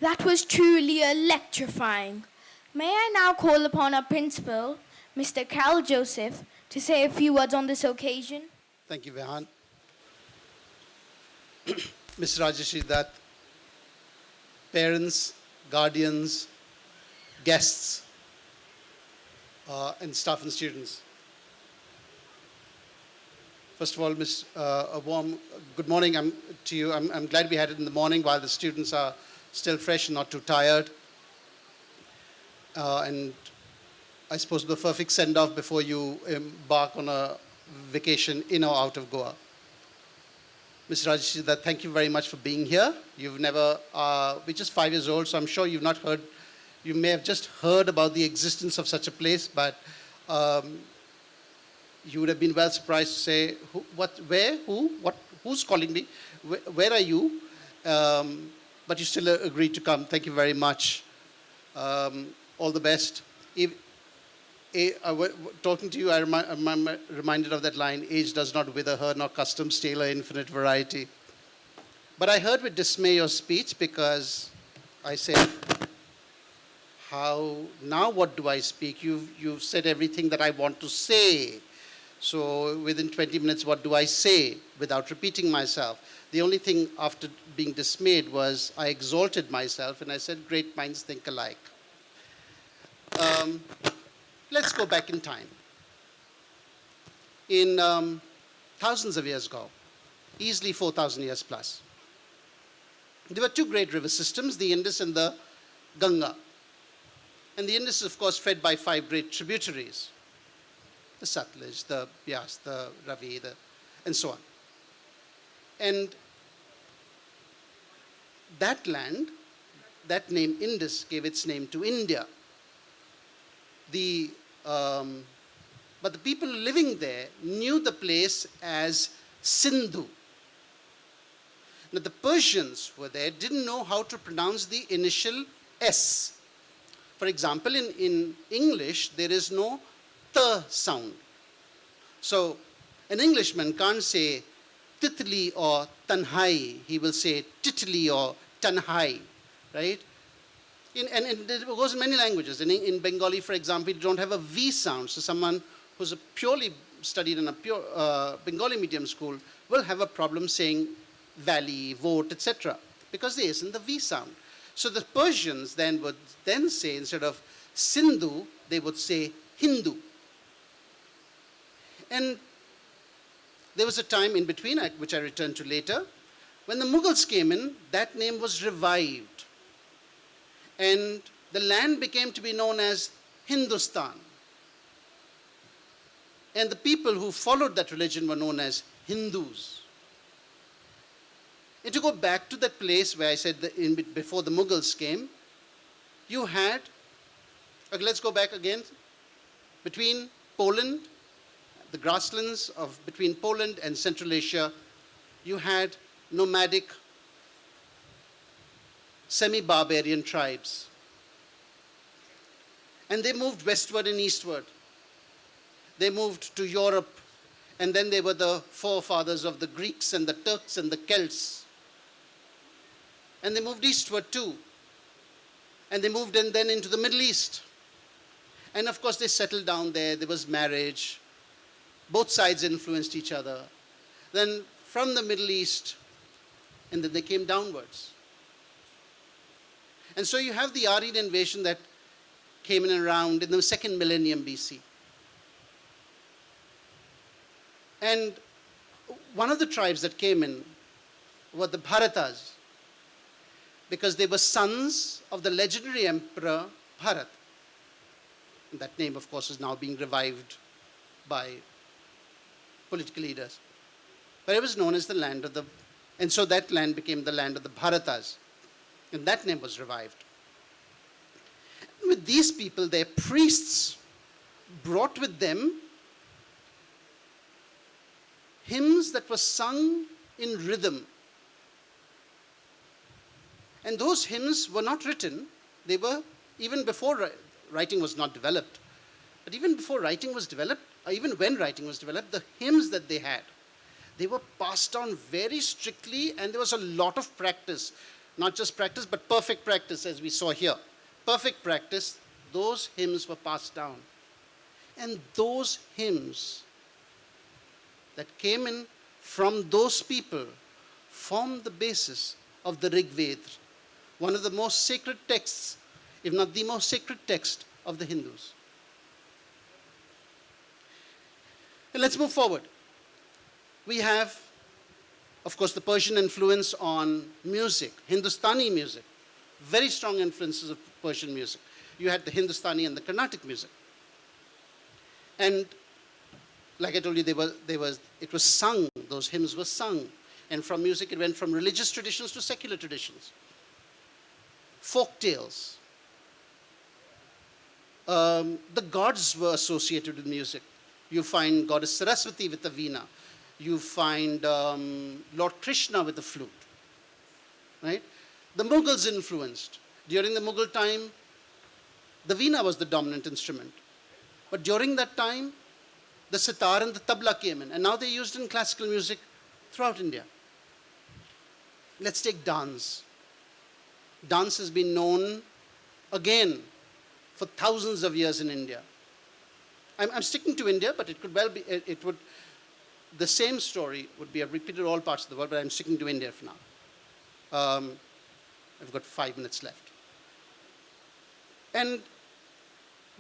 That was truly electrifying. May I now call upon our principal, Mr. Carl Joseph, to say a few words on this occasion? Thank you, Vihan. Mr. Rajeshri Dutt, parents, guardians, guests, and staff and students. First of all, a warm good morning to you. I'm glad we had it in the morning while the students are still fresh and not too tired. And I suppose the perfect send-off before you embark on a vacation in or out of Goa. Mr. Rajeshri Dutt, thank you very much for being here. You've never, we're just 5 years old, so I'm sure you've not heard, you may have just heard about the existence of such a place, but you would have been well surprised to say, who's calling me? Where are you? But you still agreed to come. Thank you very much. All the best. Talking to you, I'm reminded of that line, age does not wither her, nor custom stale her infinite variety. But I heard with dismay your speech because I said, now what do I speak? You've said everything that I want to say. So within 20 minutes, what do I say without repeating myself? The only thing after being dismayed was I exalted myself and I said, great minds think alike. Let's go back in time. In thousands of years ago, easily 4,000 years plus, there were two great river systems, the Indus and the Ganga. And the Indus is, of course, fed by 5 great tributaries. The Satluj, the Byas, the Ravi, and so on. And that land, that name Indus, gave its name to India. But the people living there knew the place as Sindhu. Now the Persians were there, didn't know how to pronounce the initial S. For example, in English, there is no th sound. So an Englishman can't say titli or tanhai. He will say titli or tanhai, right? And it goes in many languages. In Bengali, for example, you don't have a V sound. So someone who's purely studied in a pure Bengali medium school will have a problem saying valley, vote, etc. because there isn't the V sound. So the Persians then would then say, instead of Sindhu, they would say Hindu. And there was a time in between, which I return to later, when the Mughals came in, that name was revived. And the land became to be known as Hindustan. And the people who followed that religion were known as Hindus. And to go back to that place where I said before the Mughals came, you had, okay, let's go back again, between Poland, the grasslands of between Poland and Central Asia, you had nomadic, semi-barbarian tribes. And they moved westward and eastward. They moved to Europe, and then they were the forefathers of the Greeks and the Turks and the Celts. And they moved eastward too. And they moved then into the Middle East. And of course they settled down there, there was marriage. Both sides influenced each other. Then from the Middle East, and then they came downwards. And so you have the Aryan invasion that came in around in the second millennium BC. And one of the tribes that came in were the Bharatas, because they were sons of the legendary emperor Bharat. And that name, of course, is now being revived by political leaders. But it was known as the land of the, and so that land became the land of the Bharatas. And that name was revived. With these people, their priests brought with them hymns that were sung in rhythm. And those hymns were not written. They were, even before writing was not developed, but even before writing was developed, or even when writing was developed, the hymns that they had, they were passed on very strictly, and there was a lot of practice. Not just practice, but perfect practice, as we saw here. Perfect practice, those hymns were passed down. And those hymns that came in from those people formed the basis of the Rig Veda, one of the most sacred texts, if not the most sacred text of the Hindus. And let's move forward. We have, of course, the Persian influence on music, Hindustani music, very strong influences of Persian music. You had the Hindustani and the Carnatic music. And like I told you, it was sung, those hymns were sung. And from music, it went from religious traditions to secular traditions. Folk tales. The gods were associated with music. You find goddess Saraswati with the veena. You find Lord Krishna with the flute. Right? The Mughals influenced. During the Mughal time, the veena was the dominant instrument. But during that time, the sitar and the tabla came in, and now they're used in classical music throughout India. Let's take dance. Dance has been known, again, for thousands of years in India. I'm sticking to India, but it could well be, the same story would be repeated in all parts of the world, but I'm sticking to India for now. I've got 5 minutes left. And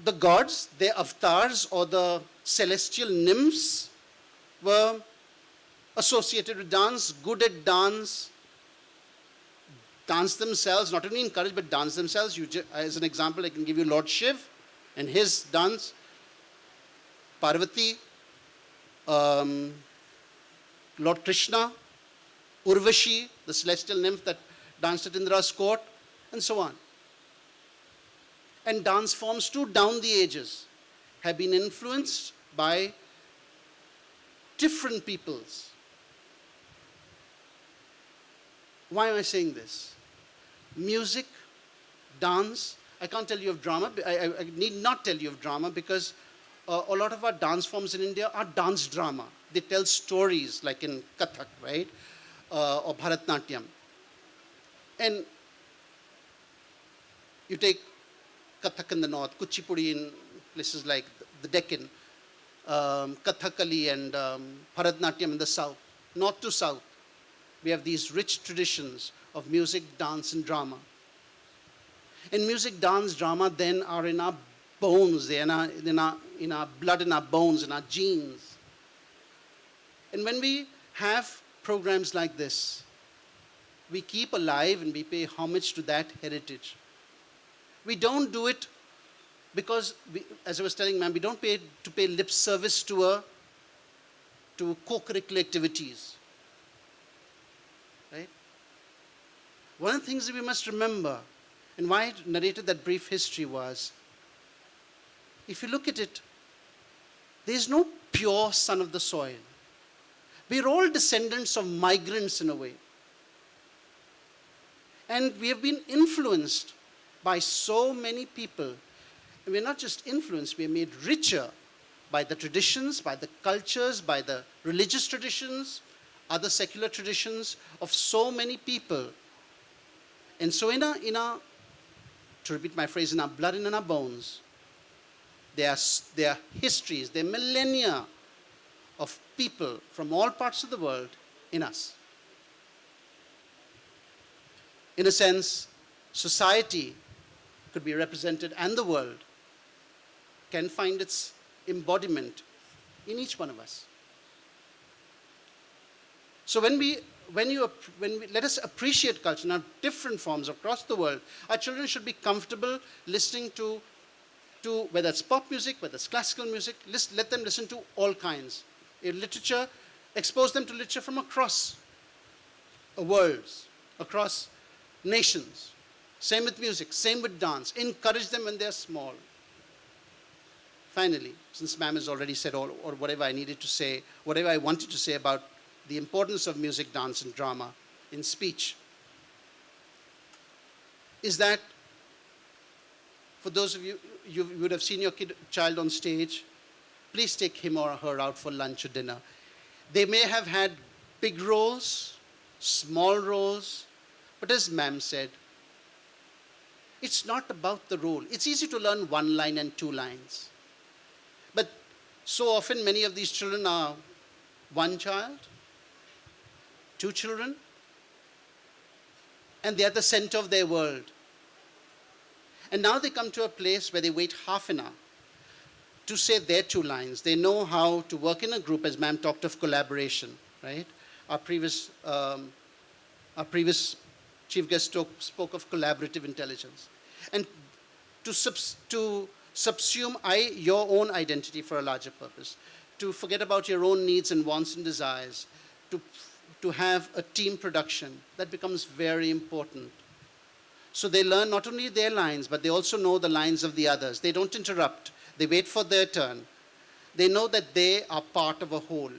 the gods, their avatars or the celestial nymphs were associated with dance, good at dance, dance themselves, not only encourage, but dance themselves. As an example, I can give you Lord Shiv and his dance, Parvati, Lord Krishna, Urvashi, the celestial nymph that danced at Indra's court, and so on. And dance forms too, down the ages, have been influenced by different peoples. Why am I saying this? Music, dance, I can't tell you of drama, I need not tell you of drama because a lot of our dance forms in India are dance drama. They tell stories like in Kathak, right? Or Bharatnatyam. And you take Kathak in the north, Kuchipudi in places like the Deccan, Kathakali and Bharatnatyam in the south, north to south. We have these rich traditions of music, dance, and drama. And music, dance, drama then are in our bones, they are in our blood, in our bones, in our genes. And when we have programs like this, we keep alive and we pay homage to that heritage. We don't do it because, as I was telling ma'am, we don't pay lip service to co-curricular activities. Right? One of the things that we must remember, and why I narrated that brief history was, if you look at it, there is no pure son of the soil. We're all descendants of migrants in a way. And we have been influenced by so many people. And we're not just influenced, we are made richer by the traditions, by the cultures, by the religious traditions, other secular traditions of so many people. And so in our, to repeat my phrase, in our blood and in our bones, there are histories, there are millennia of people from all parts of the world in us. In a sense, society could be represented, and the world can find its embodiment in each one of us. So when we let us appreciate culture in different forms across the world, our children should be comfortable listening to whether it's pop music, whether it's classical music, let them listen to all kinds. In literature, expose them to literature from across worlds, across nations. Same with music, same with dance. Encourage them when they're small. Finally, since ma'am has already said all, or whatever I needed to say, whatever I wanted to say about the importance of music, dance, and drama in speech, is that for those of you, you would have seen your child on stage, please take him or her out for lunch or dinner. They may have had big roles, small roles, but as ma'am said, it's not about the role. It's easy to learn one line and two lines. But so often many of these children are one child, two children, and they're the center of their world. And now they come to a place where they wait half an hour to say their two lines. They know how to work in a group, as ma'am talked of collaboration, right? Our previous chief guest spoke of collaborative intelligence. And to subsume your own identity for a larger purpose, to forget about your own needs and wants and desires, to have a team production, that becomes very important. So they learn not only their lines, but they also know the lines of the others. They don't interrupt. They wait for their turn. They know that they are part of a whole.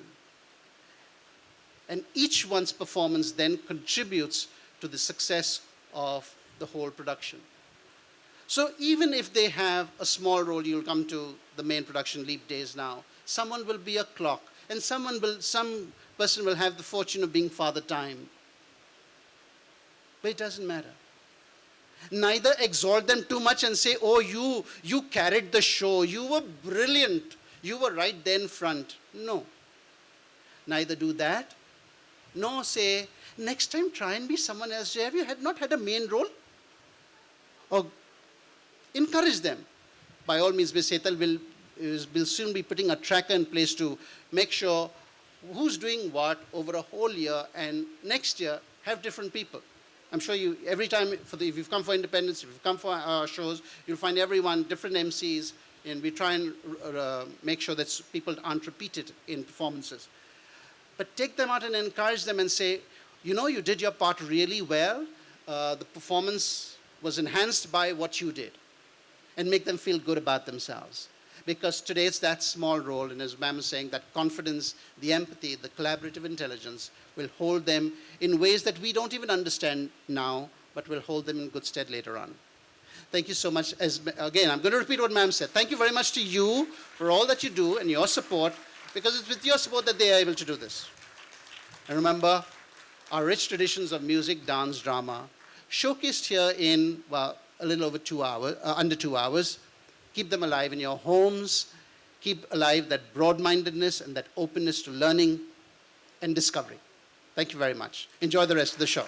And each one's performance then contributes to the success of the whole production. So even if they have a small role, you'll come to the main production, Leap Days now, someone will be a clock, and some person will have the fortune of being Father Time. But it doesn't matter. Neither exalt them too much and say, oh, you carried the show, you were brilliant, you were right there in front. No. Neither do that, nor say, next time try and be someone else. Have you not had a main role? Or encourage them. By all means, Ms. Setal will soon be putting a tracker in place to make sure who's doing what over a whole year, and next year have different people. I'm sure you, every time, if you've come for Independence, if you've come for our shows, you'll find everyone, different MCs, and we try and make sure that people aren't repeated in performances. But take them out and encourage them and say, you know, you did your part really well. The performance was enhanced by what you did. And make them feel good about themselves. Because today it's that small role, and as ma'am is saying, that confidence, the empathy, the collaborative intelligence will hold them in ways that we don't even understand now, but will hold them in good stead later on. Thank you so much. Again, I'm going to repeat what ma'am said. Thank you very much to you for all that you do and your support, because it's with your support that they are able to do this. And remember, our rich traditions of music, dance, drama, showcased here in, well, a little over 2 hours, under 2 hours. Keep them alive in your homes. Keep alive that broad-mindedness and that openness to learning and discovery. Thank you very much. Enjoy the rest of the show.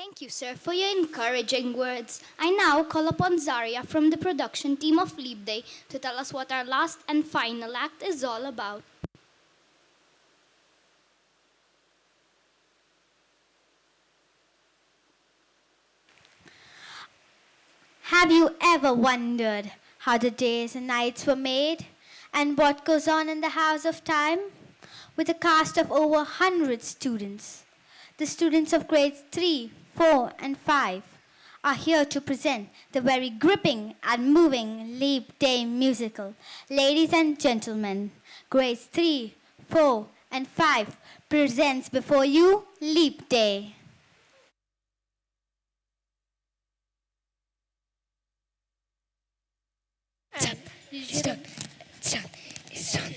Thank you, sir, for your encouraging words. I now call upon Zaria from the production team of Leap Day to tell us what our last and final act is all about. Have you ever wondered how the days and nights were made and what goes on in the House of Time? With a cast of over 100 students, the students of grades 3, 4, and 5 are here to present the very gripping and moving Leap Day musical. Ladies and gentlemen, grades 3, 4, and 5 presents before you Leap Day. Stop. It's on.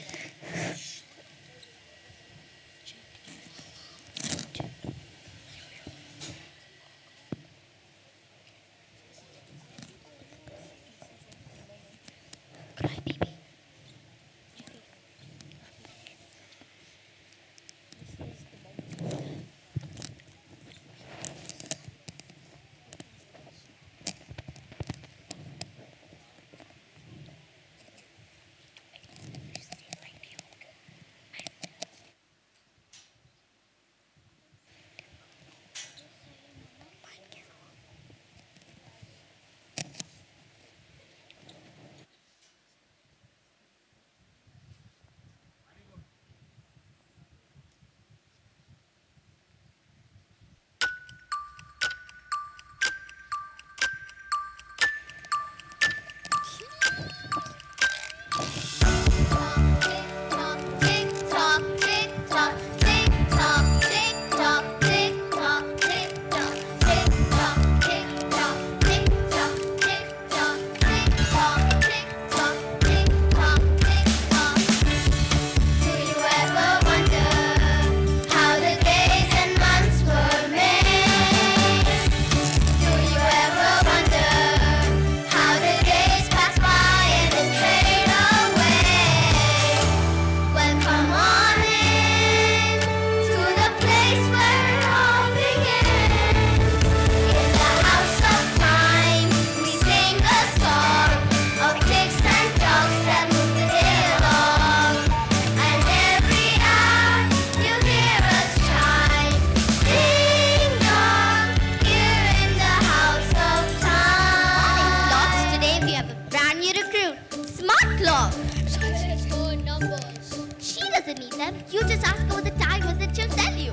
You just ask her what the time is and she'll tell you.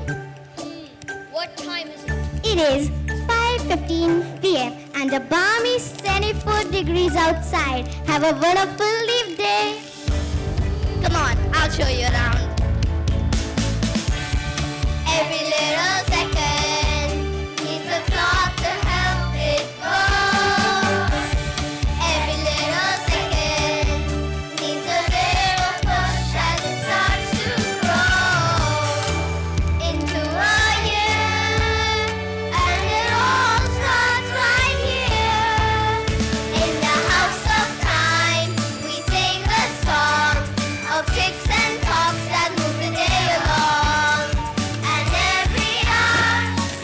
What time is it? It is 5:15 p.m. and a balmy 74 degrees outside. Have a wonderful leave day. Come on, I'll show you around. Every little second needs a clock to help it go. Every little second needs a little push as it starts to grow into a year, and it all starts right here. In the house of time, we sing the song of ticks and clocks that move the day along. And every hour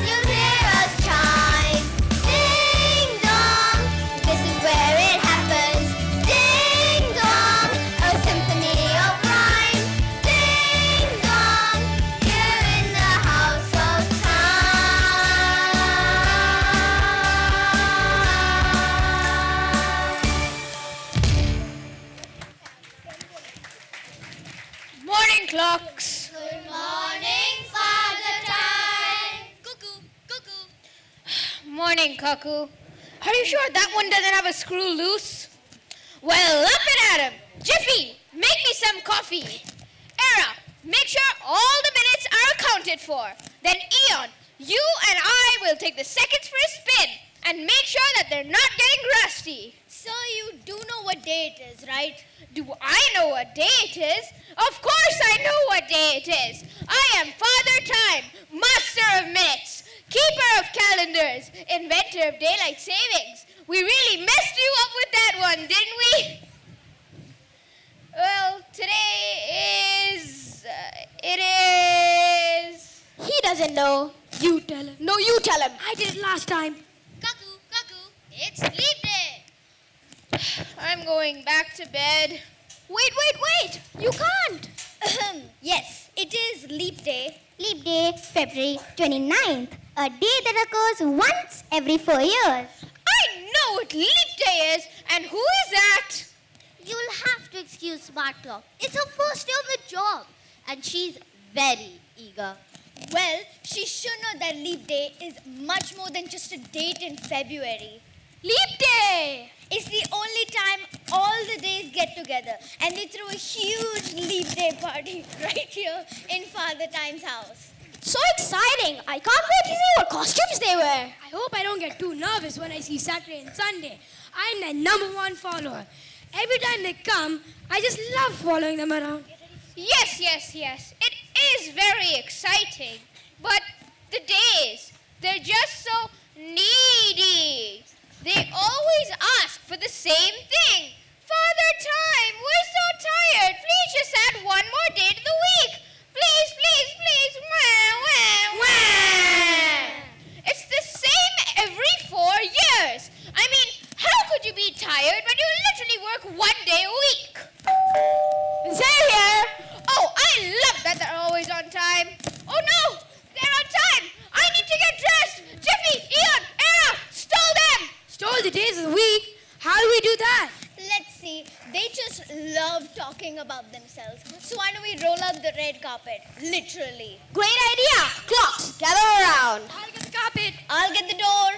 you'll hear us chime. Ding dong, this is where it happens. Ding dong, a symphony of rhyme. Ding dong, here in the house of time. Morning clocks. Good morning, Father Time. Cuckoo, cuckoo. Morning, cuckoo. Are you sure that one doesn't have a screw loose? Well, up and at 'em. Jiffy, make me some coffee. Era, make sure all the minutes are accounted for. Then Eon, you and I will take the seconds for a spin and make sure that they're not getting rusty. So you do know what day it is, right? Do I know what day it is? Of course I know what day it is. I am Father Time, master of minutes, keeper of calendars, inventor of daylight savings. We really messed you up with that one, didn't we? Well, today is... it is... He doesn't know. You tell him. No, you tell him. I did it last time. Cuckoo, cuckoo, it's leap day. I'm going back to bed. Wait. You can't. Yes, it is Leap Day. Leap Day, February 29th. A day that occurs once every 4 years. I know what leap day is, and who is that? You'll have to excuse Smart Talk. It's her first day on the job. And she's very eager. Well, she should know that Leap Day is much more than just a date in February. Leap Day is the only time all the days get together and they throw a huge Leap Day party right here in Father Time's house. So exciting. I can't wait to see what costumes they wear. I hope I don't get too nervous when I see Saturday and Sunday. I'm their number one follower. Every time they come, I just love following them around. Yes. It is very exciting. But the days, they're just so needy. They always ask for the same thing. Father Time, we're so tired. Please just add one more day to the week. Please. Wah, wah. It's the same every 4 years. I mean, how could you be tired when you literally work 1 day a week? They're here. Oh, I love that they're always on time. Oh no, they're on time. I need to get dressed. Jiffy, Ian, Era, stole them. Stole the days of the week? How do we do that? Let's see, they just love talking about themselves. So why don't we roll out the red carpet? Literally. Great idea. Clocks, gather around. I'll get the carpet. I'll get the door.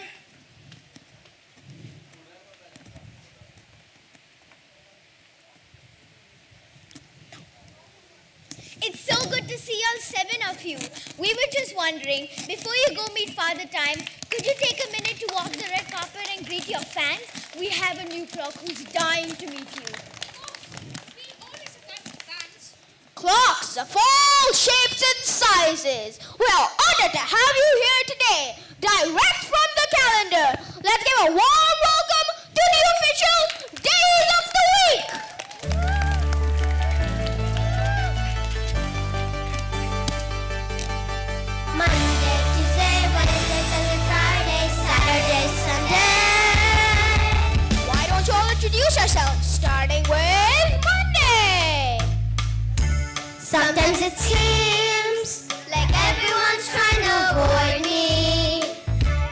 It's so good to see all 7 of you. We were just wondering, before you go meet Father Time, could you take a minute to walk the red carpet and greet your fans? We have a new clock who's dying to meet you. Clocks of all shapes and sizes. We're honored to have you here today, direct from the calendar. Let's give a warm welcome to the official Days of the Week. Monday, Tuesday, Wednesday, Thursday, Friday, Saturday, Sunday. Why don't you all introduce yourselves, starting with Monday? Sometimes it seems like everyone's trying to avoid me.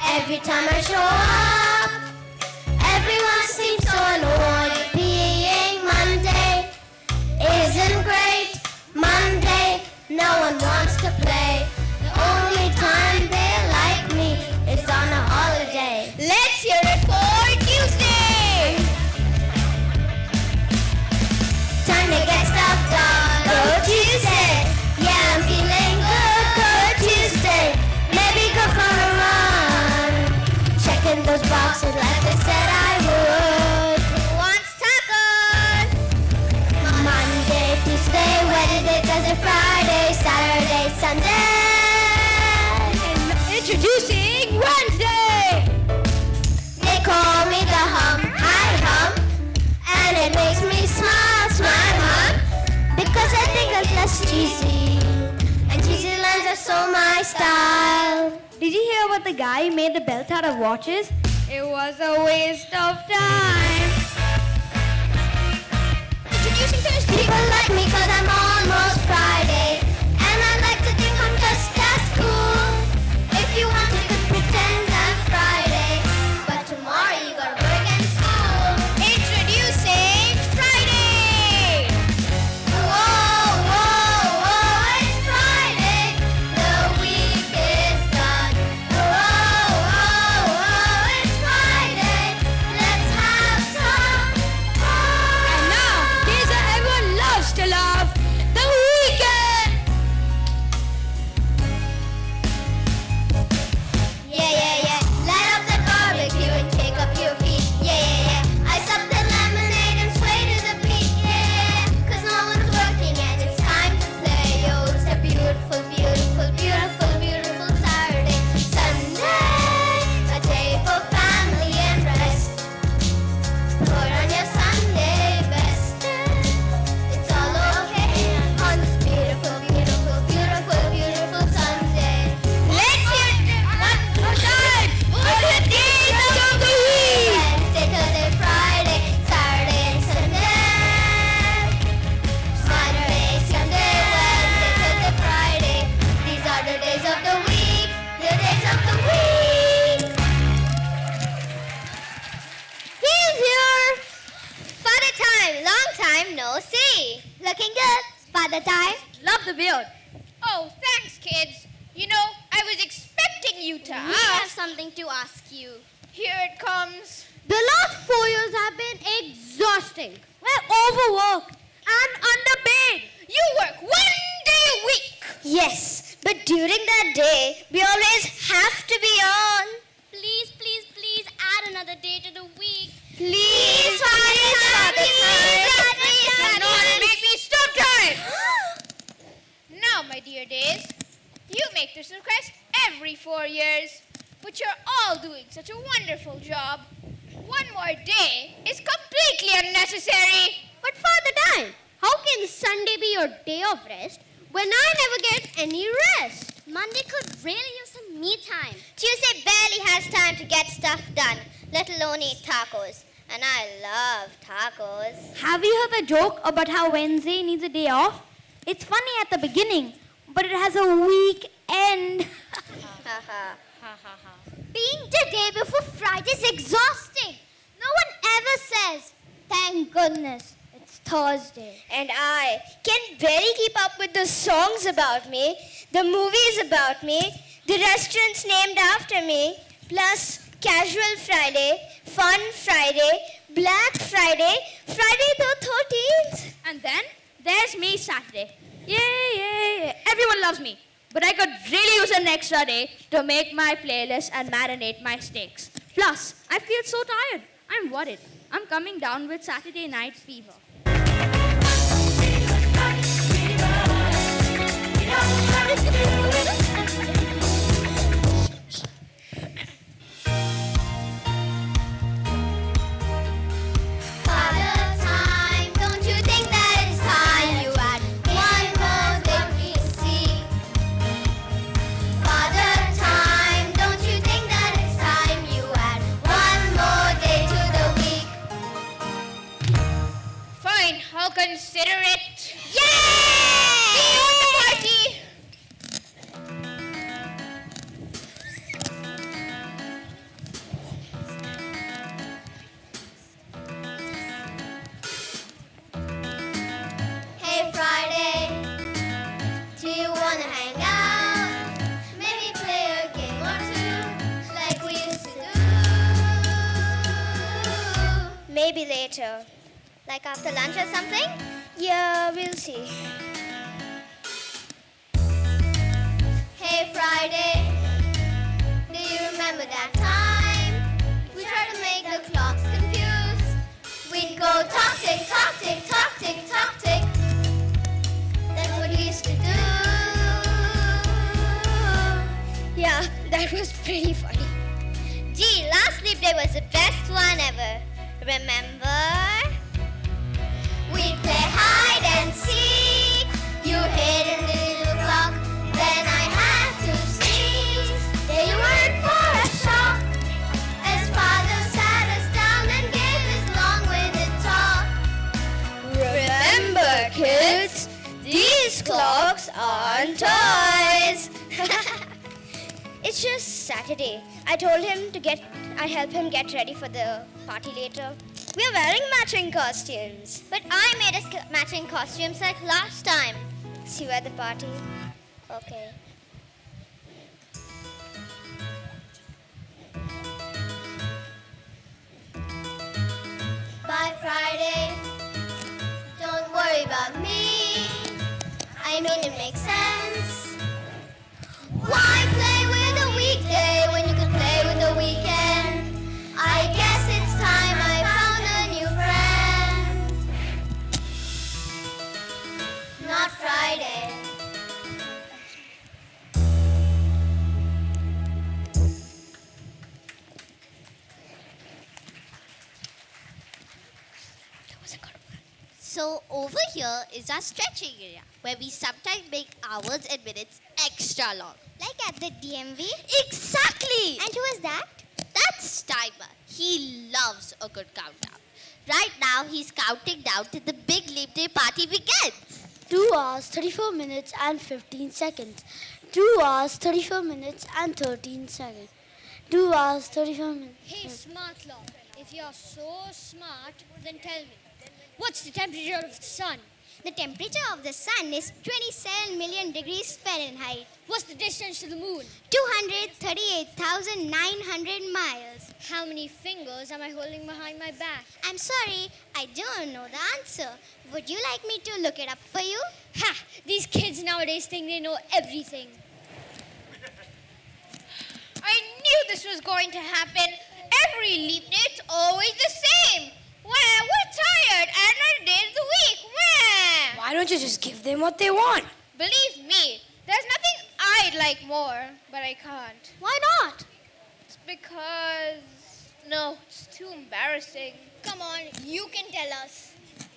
Every time I show up, everyone seems so annoyed. Being Monday isn't great. Monday, no one wants to play. The only time they like me is on a holiday. Let's hear it for Tuesday. Time to get stuff done. Go Tuesday. Yeah, I'm feeling good. Go Tuesday. Maybe go for a run. Checking those boxes like I said I would. Who wants tacos? Monday, Tuesday, Wednesday, Thursday, Friday, Saturday, Sunday. Introducing Wednesday. They call me the I hum, and it makes me smile, hum, because I think it's less cheesy, and cheesy lines are so my style. Did you hear about the guy who made the belt out of watches? It was a waste of time. Introducing Thursday. People like me cause I'm almost Friday, and I like to think I'm just as cool. If you want, you could pretend I'm Friday, but tomorrow you got work and school. Introducing Friday. Whoa, it's Friday. The week is done. Whoa, it's Friday. Let's have some fun. And now, days that everyone loves to love. The weekend. beard. Oh, thanks, kids. You know, I was expecting you to We ask. have something to ask you. Here it comes. The last 4 years have been exhausting. We're overworked and underpaid. You work 1 day a week. Yes, but during that day, we always have to be on. Please, please, please add another day to the week. Please, Father, Do not make me stop time. Now, my dear days, you make this request every 4 years, but you're all doing such a wonderful job. 1 more day is completely unnecessary. But Father Dan, how can Sunday be your day of rest when I never get any rest? Monday could really use some me time. Tuesday barely has time to get stuff done, let alone eat tacos. And I love tacos. Have you heard the joke about how Wednesday needs a day off? It's funny at the beginning, but it has a week end. Being the day before Friday is exhausting. No one ever says, thank goodness, it's Thursday. And I can barely keep up with the songs about me, the movies about me, the restaurants named after me, plus Casual Friday, Fun Friday, Black Friday, Friday the 13th. And then there's me Saturday. Yay! Everyone loves me. But I could really use an extra day to make my playlist and marinate my steaks. Plus, I feel so tired. I'm worried. I'm coming down with Saturday night fever. Father time, don't you think that it's time you add one more day to see? Father time, don't you think that it's time you add one more day to the week? Fine, I'll consider it. Yay! See you at the party. Hey Friday, do you wanna hang out? Maybe play a game or two, like we used to do. Maybe later, like after lunch or something? Yeah, we'll see. Hey Friday, do you remember that time? We tried to make the clocks confused. We'd go tock tick, tock tick, tock tick, tock tick. That's what we used to do. Yeah, that was pretty funny. Gee, last sleep day was the best one ever. Remember? We'd play hide and seek. You hid in the little clock. Then I had to sneeze. Then you went for a shock. As father sat us down and gave his long-winded talk. Remember, kids, these clocks aren't toys. It's just Saturday. I told him I help him get ready for the party later. We are wearing matching costumes. But I made us matching costumes like last time. See you at the party? Okay. Bye, Friday. Don't worry about me. I mean, it makes sense. Why play with a weekday when you could play with a weekend? I guess it's time I found a new friend. Not Friday. So over here is our stretching area, where we sometimes make hours and minutes extra long. Like at the DMV? Exactly! And who is that? That's Timer. He loves a good countdown. Right now, he's counting down till the big leap day party begins. 2 hours, 34 minutes and 15 seconds. 2 hours, 34 minutes and 13 seconds. 2 hours, 34 minutes. Hey, smart clock. If you're so smart, then tell me. What's the temperature of the sun? The temperature of the sun is 27 million degrees Fahrenheit. What's the distance to the moon? 238,900 miles. How many fingers am I holding behind my back? I'm sorry, I don't know the answer. Would you like me to look it up for you? Ha! These kids nowadays think they know everything. I knew this was going to happen. Every leap day, it's always the same. Wah, we're tired and our day of the week. Wah. Why don't you just give them what they want? Believe me, there's nothing I'd like more, but I can't. Why not? It's because... No, it's too embarrassing. Come on, you can tell us.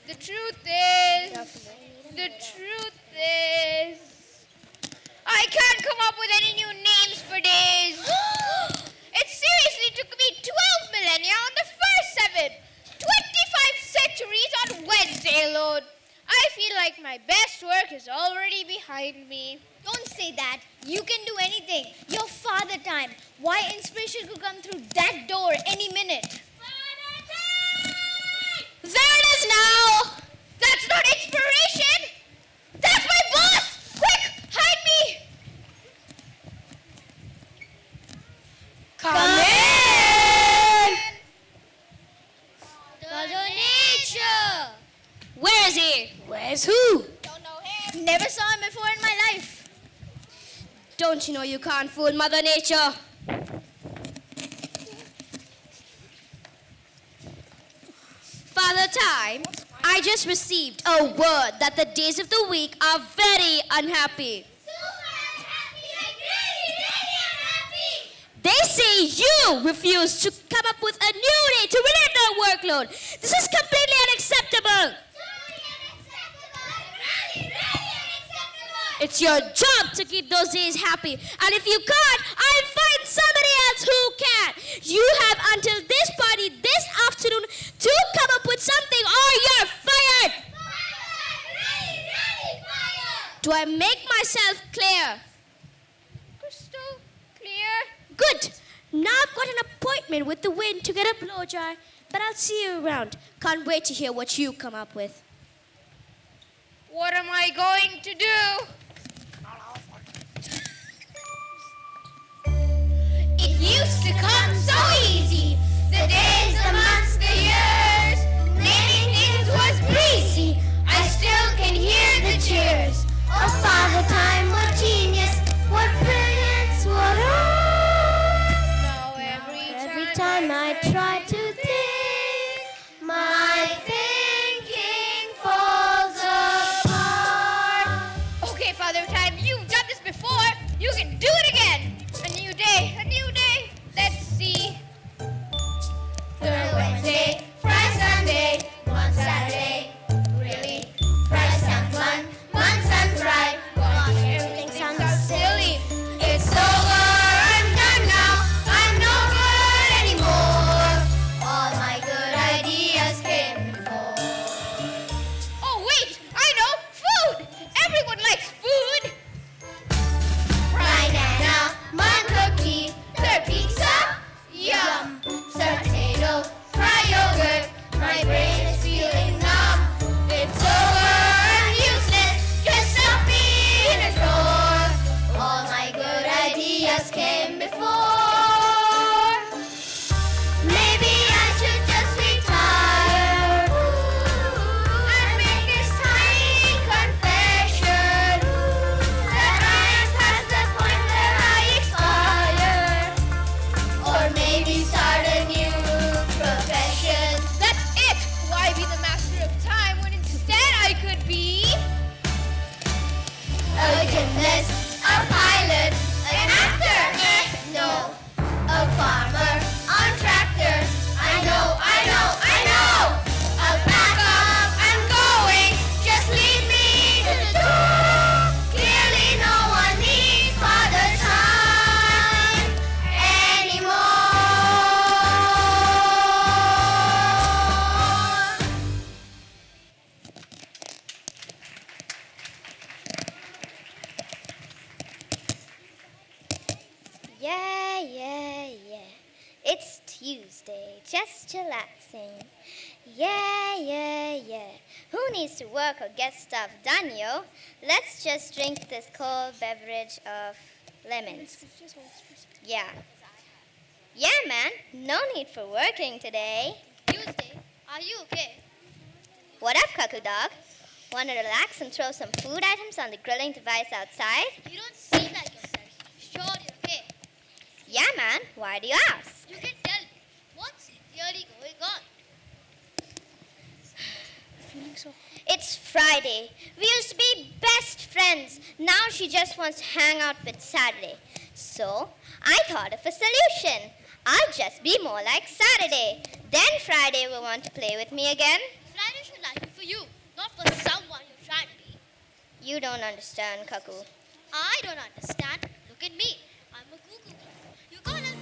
The truth is... I can't come up with any new names for days. It seriously took me 12 millennia on the first 7. 25 centuries on Wednesday alone. I feel like my best work is already behind me. Don't say that. You can do anything. Your father time. Why inspiration could come through that door any minute? There it is now! That's not inspiration! That's my boss! Quick, hide me! Come in! Mother Nature! Where is he? Where's who? Never saw him before in my life. Don't you know you can't fool Mother Nature? Father Time, I just received a word that the days of the week are very unhappy. They say you refuse to come up with a new day to relieve their workload. This is completely unacceptable. It's your job to keep those days happy. And if you can't, I'll find somebody else who can. You have until this party this afternoon to come up with something or you're fired. Do I make myself clear? Crystal clear. Good. Now I've got an appointment with the wind to get a blow dry, but I'll see you around. Can't wait to hear what you come up with. What am I going to do? It used to come so easy. The days, the months, the years. Naming things was breezy. I still can hear the cheers. Oh, Father Time, what genius, what brilliance, what Now every time I try to think, my thinking falls apart. Okay, Father Time, you've done this before. You can do it again. A new day, a new day. Let's see. Third Wednesday, Friday, Sunday, one Saturday. Really? Friday sounds fun, Monday sounds right. Gosh, everything sounds silly. It's over, I'm done now. I'm no good anymore. All my good ideas came before. Oh, wait, I know. Food. Everyone likes food. Fried banana, one cookie, third pizza, yum. Sir potato, fry yogurt, my brain is feeling numb. It's over, I'm useless, just stuff me in a drawer. All my good ideas came before. Maybe I should just retire and make this tiny confession that I am past the point where I expire. Or maybe start a new profession. That's it. Why be the master of time when instead I could be A gymnast, a pilot, an actor. No, a farmer on tractor. I know. I'll back up, I'm going. Just lead me to the door. Clearly no one needs Father Time anymore. Yeah. It's Tuesday, just chillaxing. Yeah, yeah, yeah. Who needs to work or get stuff done, yo? Let's just drink this cold beverage of lemons. Yeah. Yeah, man. No need for working today. Tuesday, are you okay? What up, cuckoo dog? Want to relax and throw some food items on the grilling device outside? You don't seem like yourself. Sure, you're okay. Yeah, man. Why do you ask? You can tell me what's really going on. It's Friday. We used to be best friends. Now she just wants to hang out with Saturday. So I thought of a solution. I'll just be more like Saturday. Then Friday will want to play with me again. Friday should like me for you, not for someone you're trying to be. You don't understand, Cuckoo. I don't understand. Look at me. I'm a cuckoo. You got it.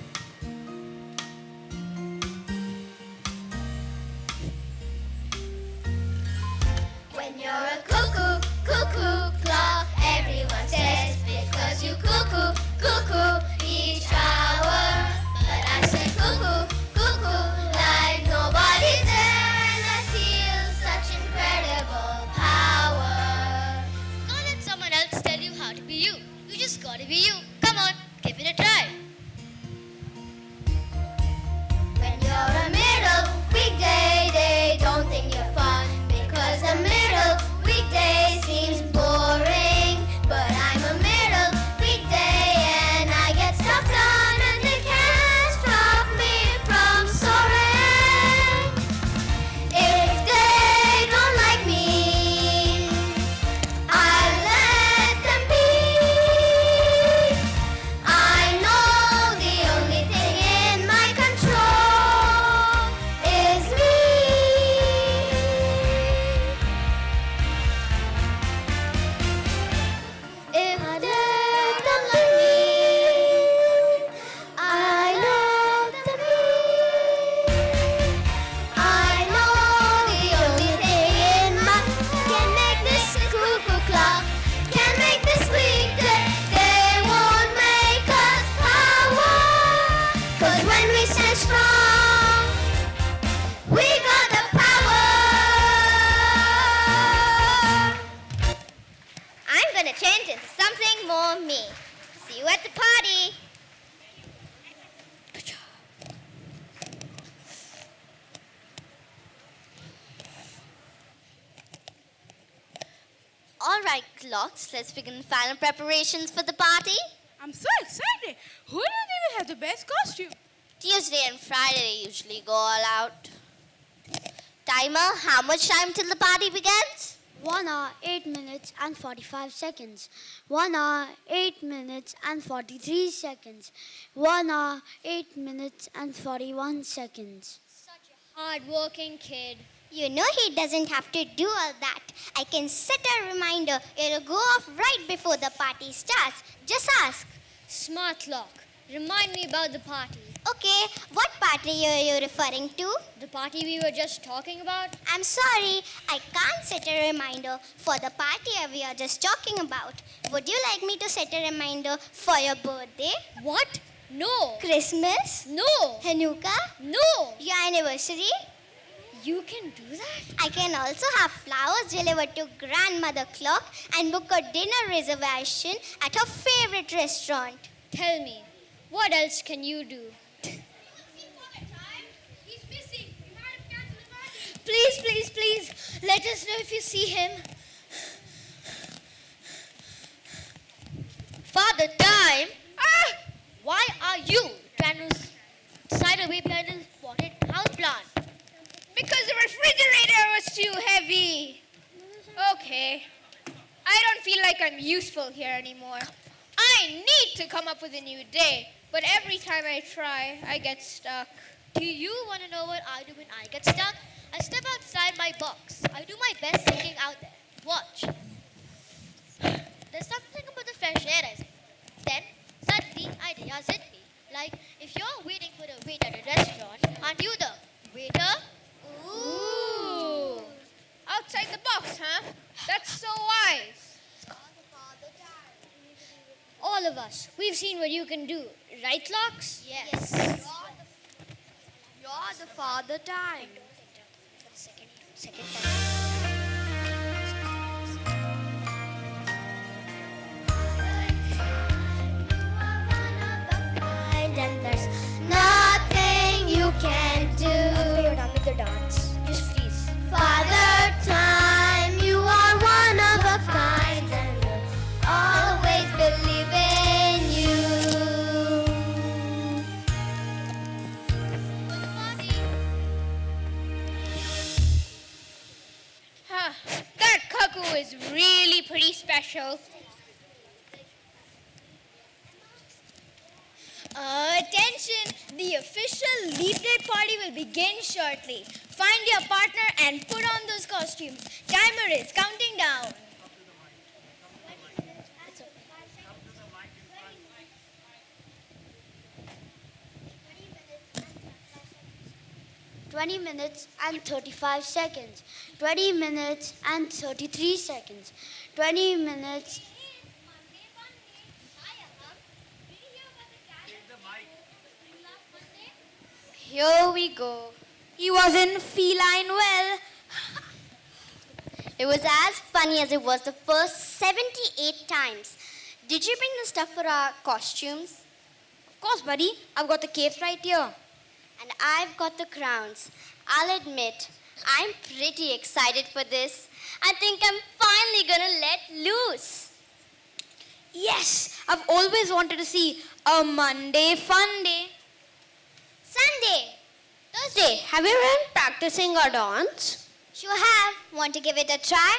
When you're a cuckoo, cuckoo clock, everyone says, because you cuckoo, cuckoo each hour. But I say cuckoo, cuckoo, like nobody's there, and I feel such incredible power. Don't let someone else tell you how to be you. You just gotta be you. Come on, give it a try. When you're a middle weekday, they don't think you're fun, because the middle weekday seems boring. But I'm a middle weekday and I get stuff done, and they can't stop me from soaring. If they don't like me, I let them be. I know the only thing in my control is me. If they don't like me, I let them be. I know the only thing in my can make this cuckoo clock, can make this weekday. They won't make us power. 'Cause when we stand strong, we got the power. I'm gonna change into something more me. See you at the party. All right, clocks, let's begin final preparations for the party. I'm so excited. Who doesn't even have the best costume? Tuesday and Friday they usually go all out. Timer, how much time till the party begins? 1 hour, 8 minutes and 45 seconds. 1 hour, 8 minutes and 43 seconds. 1 hour, 8 minutes and 41 seconds. Hard-working kid. You know he doesn't have to do all that. I can set a reminder. It'll go off right before the party starts. Just ask. Smart lock. Remind me about the party. Okay, what party are you referring to? The party we were just talking about? I'm sorry, I can't set a reminder for the party we are just talking about. Would you like me to set a reminder for your birthday? What? No. Christmas? No. Hanukkah? No. Your anniversary? You can do that? I can also have flowers delivered to Grandmother Clock and book a dinner reservation at her favorite restaurant. Tell me, what else can you do? Please, please, please, let us know if you see him. Father Time? Why are you trying to side away behind a spotted houseplant? Because the refrigerator was too heavy. Okay. I don't feel like I'm useful here anymore. I need to come up with a new day, but every time I try, I get stuck. Do you want to know what I do when I get stuck? I step outside my box. I do my best thinking out there. Watch. There's something about the fresh air, I say. Then, suddenly, ideas hit me. Like, if you're waiting for the wait at a restaurant, aren't you the waiter? Ooh. Outside the box, huh? That's so wise. All of us, we've seen what you can do. Right, Locks? Yes. Draw the father time. And there's nothing you can do. After you're done with the dance, just freeze. Father time, you are one of a kind, and we'll always believe in you. That cuckoo is really pretty special. Attention! The official Leap Day party will begin shortly. Find your partner and put on those costumes. Timer is counting down. Minutes and 35 seconds. 20 minutes and 33 seconds. 20 minutes. Here we go. He wasn't feline well. It was as funny as it was the first 78 times. Did you bring the stuff for our costumes? Of course, buddy. I've got the capes right here. And I've got the crowns. I'll admit, I'm pretty excited for this. I think I'm finally gonna let loose. Yes, I've always wanted to see a Monday fun day. Sunday. Thursday, have you been practicing our dance? Sure have. Want to give it a try?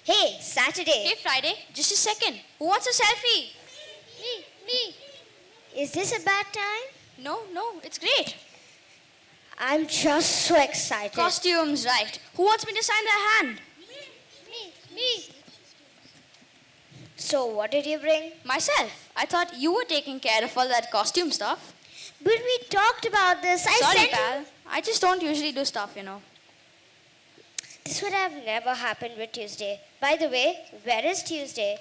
Hey, Saturday. Hey, Friday, just a second. Who wants a selfie? Me. Is this a bad time? No, it's great. I'm just so excited. Costumes, right. Who wants me to sign their hand? Me. So what did you bring? Myself. I thought you were taking care of all that costume stuff. But we talked about this. Sorry, pal. I just don't usually do stuff, you know. This would have never happened with Tuesday. By the way, where is Tuesday?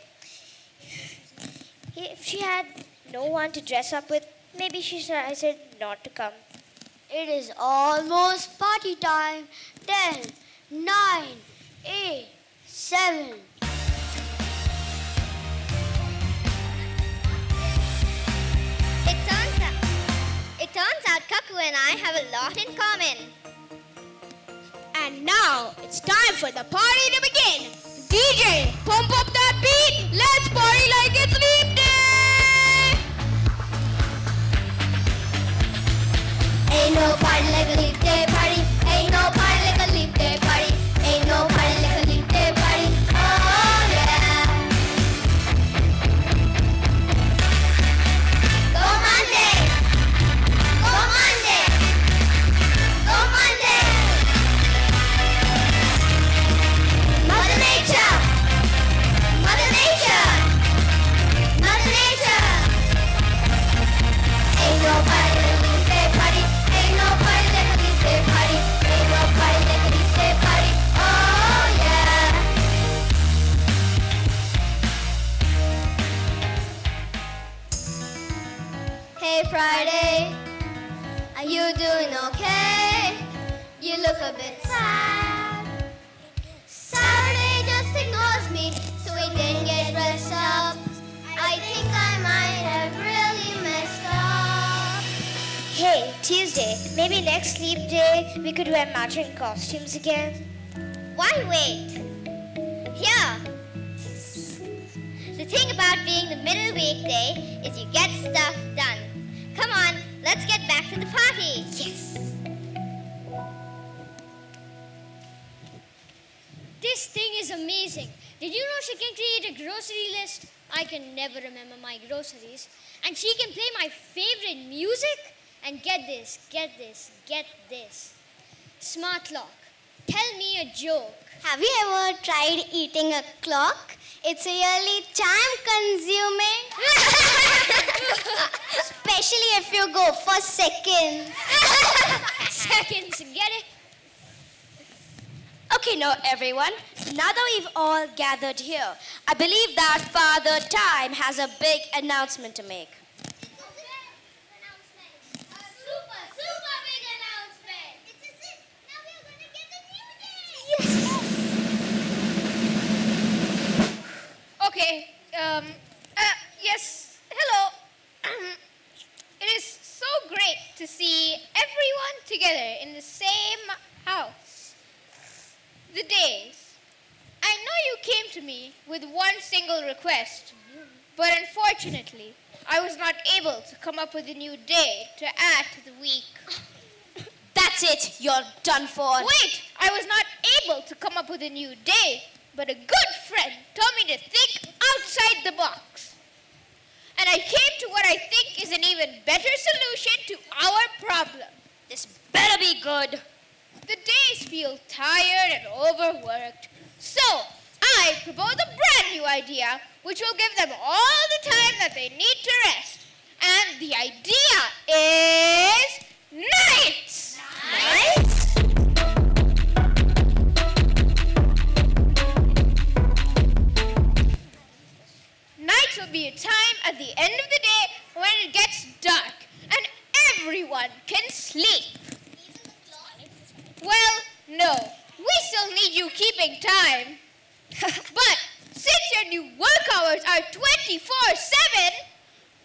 If she had no one to dress up with, maybe she should have said not to come. It is almost party time. 10, 9, 8, 7. It turns out Kaku and I have a lot in common. And now it's time for the party to begin. DJ, pump up that beat. Let's party like it's Leap Day. Ain't no party like a leap day party. Ain't no party like a leap day party. Ain't no party like a leap day party. Oh yeah. Go Monday. Go Monday. Go Monday. Mother Nature. Mother Nature. Mother Nature. Ain't no party like a leap day party. Ain't no party like a leap day party. Ain't no party like a leap day party. Oh yeah. Hey Friday, are you doing okay? You look a bit sad. Saturday just ignores me, so he didn't get dressed up. I think I might have really messed up. Hey, Tuesday, maybe next Leap Day we could wear matching costumes again. Why wait? Here. The thing about being the middle weekday is you get stuff done. Come on, let's get back to the party. Yes. This thing is amazing. Did you know she can create a grocery list? I can never remember my groceries. And she can play my favorite music. And get this. Smart lock. Tell me a joke. Have you ever tried eating a clock? It's really time consuming. Especially if you go for seconds. Seconds, get it? Okay, now everyone, now that we've all gathered here, I believe that Father Time has a big announcement to make. Okay, yes, hello. It is so great to see everyone together in the same house. The days. I know you came to me with one single request, but unfortunately, I was not able to come up with a new day to add to the week. That's it, you're done for. Wait, I was not able to come up with a new day, but a good friend told me to think outside the box. And I came to what I think is an even better solution to our problem. This better be good. The days feel tired and overworked. So, I propose a brand new idea which will give them all the time that they need to rest. And the idea is nights! Nights? Nights will be a time at the end of the day when it gets dark and everyone can sleep. Well, no, we still need you keeping time. But since your new work hours are 24/7,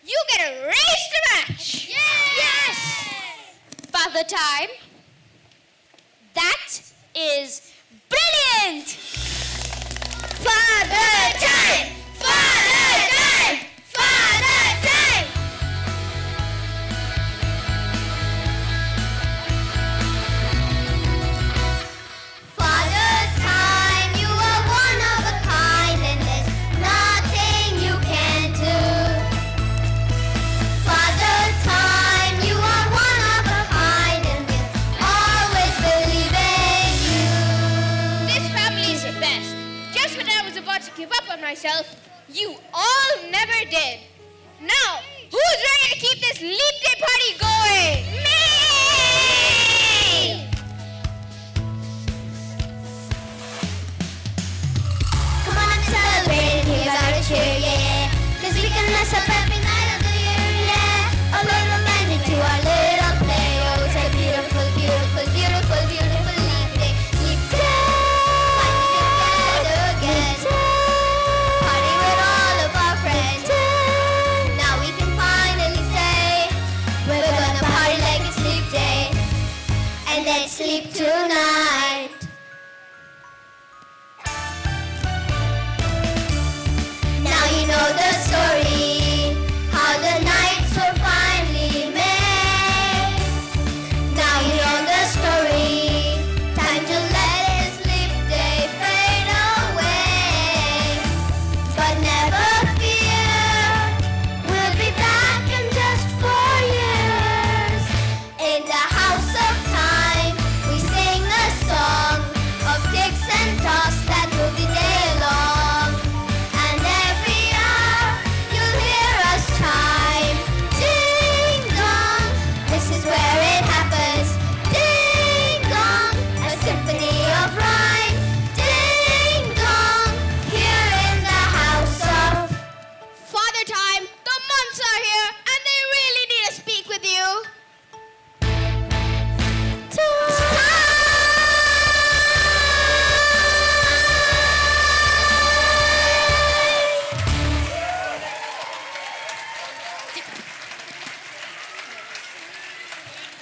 you get a race to match. Yes! Father Time, that is brilliant! Father Time! Father Time! Father Time! Father Time, you are one of a kind, and there's nothing you can't do. Father Time, you are one of a kind, and we'll always believe in you. This family is the best. Just when I was about to give up on myself, you all never did. Now, who's ready to keep this leap day party going? Me! Come on and celebrate, here's our cheer, yeah. 'Cause we can mess up every night of the year, yeah. A little magic to our little play. Oh, it's a beautiful, beautiful, beautiful, beautiful leap day. Leap day. Finally together again. Party with all of our friends. Now we can finally say we're gonna party like it's leap day. And then sleep tonight. Now you know the story, how the nights were finally made. Now you know the story, time to let this sleep day fade away. But never fear, we'll be back in just 4 years. In the house of time, we sing a song of ticks and talks that will be day long. And every hour you'll hear us chime. Ding dong, this is where it happens. Ding dong, a symphony of rhyme. Ding dong, here in the house of Father Time, the months are here and they really need to speak with you.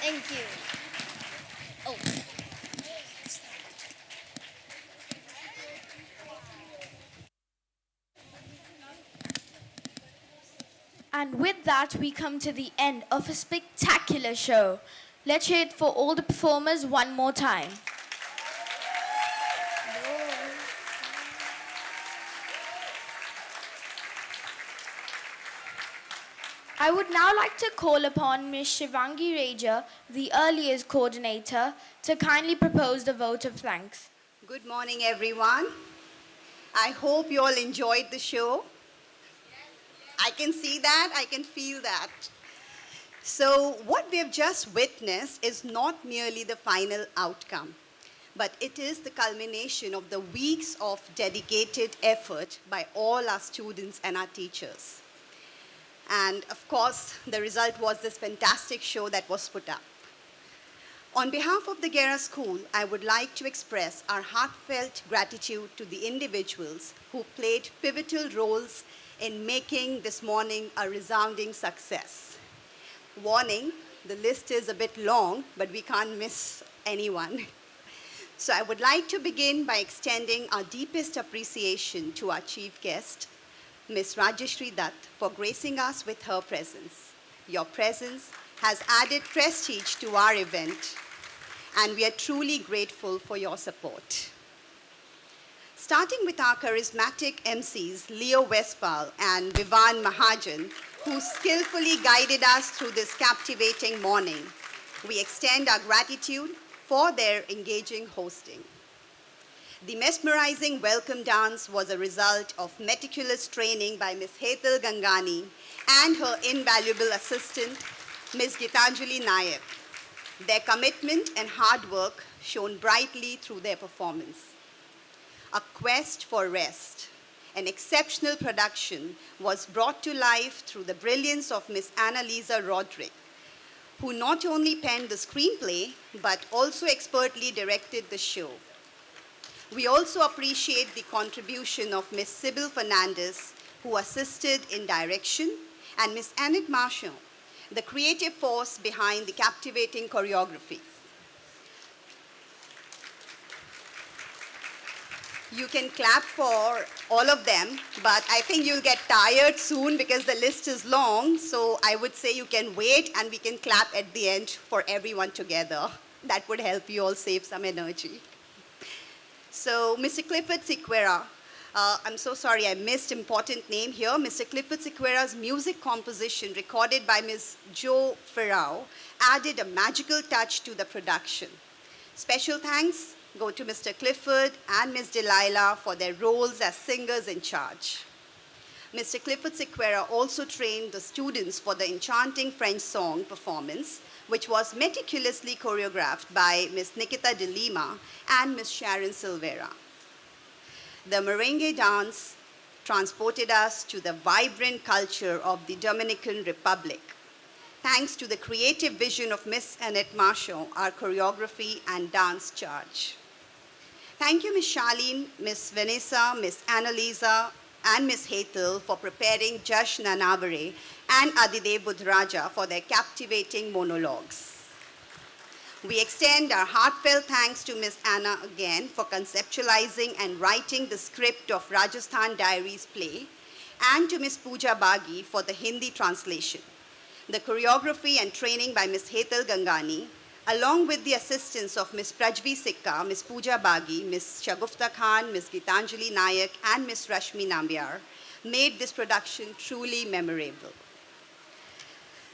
Thank you. Oh. And with that, we come to the end of a spectacular show. Let's hear it for all the performers one more time. I would now like to call upon Ms. Shivangi Raja, the early years coordinator, to kindly propose the vote of thanks. Good morning, everyone. I hope you all enjoyed the show. I can see that, I can feel that. So what we have just witnessed is not merely the final outcome, but it is the culmination of the weeks of dedicated effort by all our students and our teachers. And of course, the result was this fantastic show that was put up. On behalf of the Gera School, I would like to express our heartfelt gratitude to the individuals who played pivotal roles in making this morning a resounding success. Warning, the list is a bit long, but we can't miss anyone. So I would like to begin by extending our deepest appreciation to our chief guest, Ms. Rajeshri Dutt, for gracing us with her presence. Your presence has added prestige to our event, and we are truly grateful for your support. Starting with our charismatic MCs, Leo Westphal and Vivan Mahajan, who skillfully guided us through this captivating morning, we extend our gratitude for their engaging hosting. The mesmerizing welcome dance was a result of meticulous training by Ms. Hetal Gangani and her invaluable assistant, Ms. Gitanjali Nayak. Their commitment and hard work shone brightly through their performance. A Quest for Rest, an exceptional production, was brought to life through the brilliance of Ms. Annalisa Roderick, who not only penned the screenplay, but also expertly directed the show. We also appreciate the contribution of Ms. Sybil Fernandez, who assisted in direction, and Ms. Annette Marchand, the creative force behind the captivating choreography. You can clap for all of them, but I think you'll get tired soon because the list is long, so I would say you can wait and we can clap at the end for everyone together. That would help you all save some energy. So, Mr. Clifford Sequeira, I'm so sorry I missed important name here. Mr. Clifford Sequeira's music composition, recorded by Ms. Jo Ferrao, added a magical touch to the production. Special thanks go to Mr. Clifford and Ms. Delilah for their roles as singers in charge. Mr. Clifford Sequeira also trained the students for the enchanting French song performance, which was meticulously choreographed by Ms. Nikita de Lima and Ms. Sharon Silvera. The merengue dance transported us to the vibrant culture of the Dominican Republic, thanks to the creative vision of Ms. Annette Marchand, our choreography and dance charge. Thank you, Ms. Charlene, Ms. Vanessa, Ms. Annalisa, and Ms. Hetal for preparing Jash Nanavare and Adidev Budraja for their captivating monologues. We extend our heartfelt thanks to Ms. Anna again for conceptualizing and writing the script of Rajasthan Diaries play, and to Ms. Pooja Bagi for the Hindi translation. The choreography and training by Ms. Hetal Gangani, along with the assistance of Ms. Prajvi Sikka, Ms. Pooja Bagi, Ms. Shagufta Khan, Ms. Gitanjali Nayak, and Ms. Rashmi Nambiar, made this production truly memorable.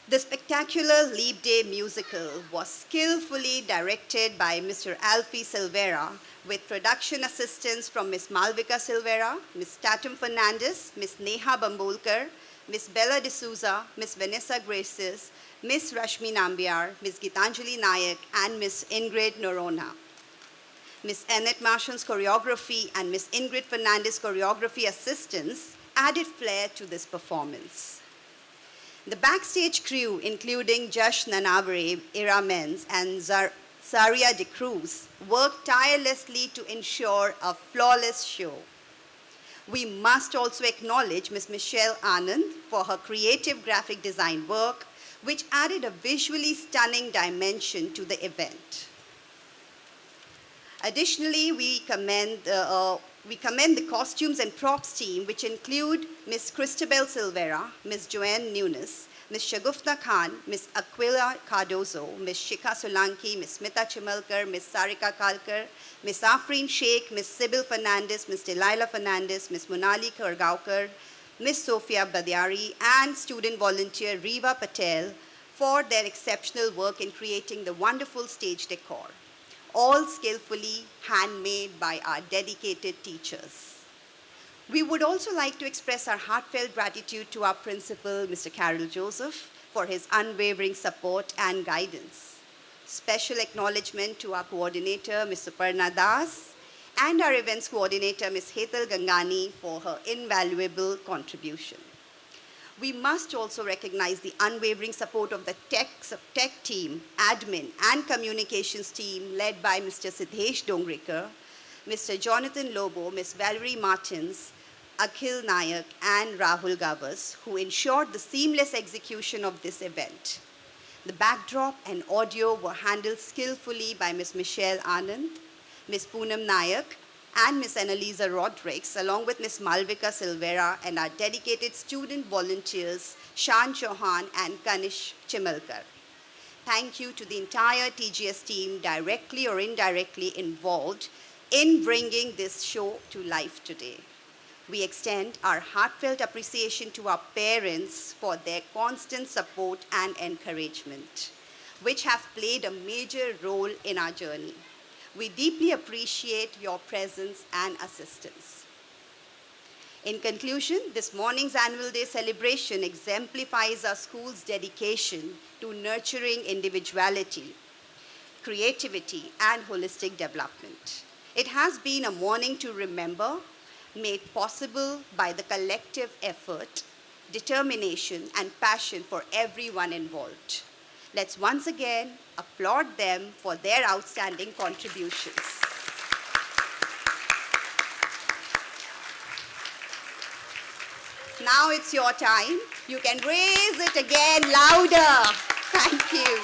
The spectacular Leap Day musical was skillfully directed by Mr. Alfie Silvera, with production assistance from Ms. Malvika Silvera, Ms. Tatum Fernandez, Ms. Neha Bambolkar, Ms. Bella D'Souza, Ms. Vanessa Graces, Ms. Rashmi Nambiar, Ms. Gitanjali Nayak, and Ms. Ingrid Norona. Ms. Annette Marchand's choreography and Ms. Ingrid Fernandez's choreography assistance added flair to this performance. The backstage crew, including Jash Nanavare, Ira Menz, and Saria De Cruz, worked tirelessly to ensure a flawless show. We must also acknowledge Ms. Michelle Anand for her creative graphic design work, which added a visually stunning dimension to the event. Additionally, we commend the costumes and props team, which include Ms. Christabel Silvera, Ms. Joanne Nunes, Ms. Shagufta Khan, Ms. Aquila Cardozo, Ms. Shikha Solanki, Ms. Smita Chimalkar, Ms. Sarika Kalkar, Ms. Afreen Sheikh, Ms. Sybil Fernandez, Ms. Delilah Fernandez, Ms. Monali Kargaukar, Ms. Sophia Badiari, and student volunteer Riva Patel for their exceptional work in creating the wonderful stage decor, all skillfully handmade by our dedicated teachers. We would also like to express our heartfelt gratitude to our principal, Mr. Carol Joseph, for his unwavering support and guidance. Special acknowledgement to our coordinator, Mr. Parna Das, and our events coordinator, Ms. Hetal Gangani, for her invaluable contribution. We must also recognize the unwavering support of the tech team, admin, and communications team led by Mr. Siddhesh Dongrikar, Mr. Jonathan Lobo, Ms. Valerie Martins, Akhil Nayak, and Rahul Gavas, who ensured the seamless execution of this event. The backdrop and audio were handled skillfully by Ms. Michelle Anand, Ms. Poonam Nayak, and Ms. Annalisa Rodrigues, along with Ms. Malvika Silvera and our dedicated student volunteers, Shan Chauhan and Kanish Chimalkar. Thank you to the entire TGS team, directly or indirectly involved in bringing this show to life today. We extend our heartfelt appreciation to our parents for their constant support and encouragement, which have played a major role in our journey. We deeply appreciate your presence and assistance. In conclusion, this morning's Annual Day celebration exemplifies our school's dedication to nurturing individuality, creativity, and holistic development. It has been a morning to remember, made possible by the collective effort, determination, and passion for everyone involved. Let's once again applaud them for their outstanding contributions. Now it's your time. You can raise it again louder. Thank you.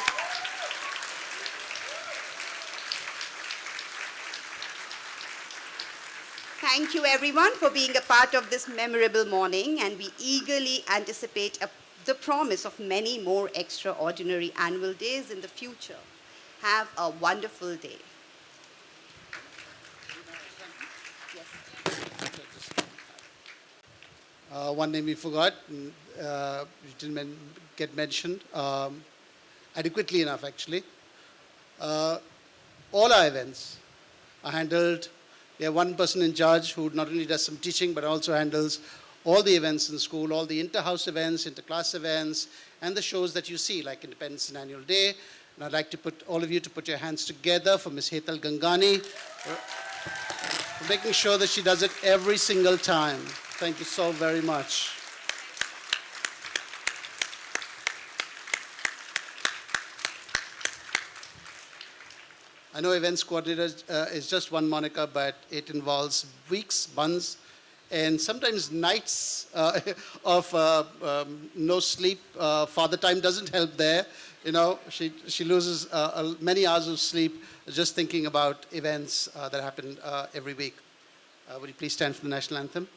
Thank you everyone for being a part of this memorable morning, and we eagerly anticipate the promise of many more extraordinary annual days in the future. Have a wonderful day. One name we forgot, which didn't get mentioned adequately enough actually. All our events are handled. We have one person in charge who not only does some teaching but also handles all the events in school, all the inter-house events, inter-class events, and the shows that you see, like Independence and Annual Day. And I'd like to put all of you to put your hands together for Ms. Hetal Gangani for making sure that she does it every single time. Thank you so very much. I know events coordinator is just one moniker, but it involves weeks, months, and sometimes nights of no sleep. Father time doesn't help there. You know, she loses many hours of sleep just thinking about events that happen every week. Would you please stand for the national anthem?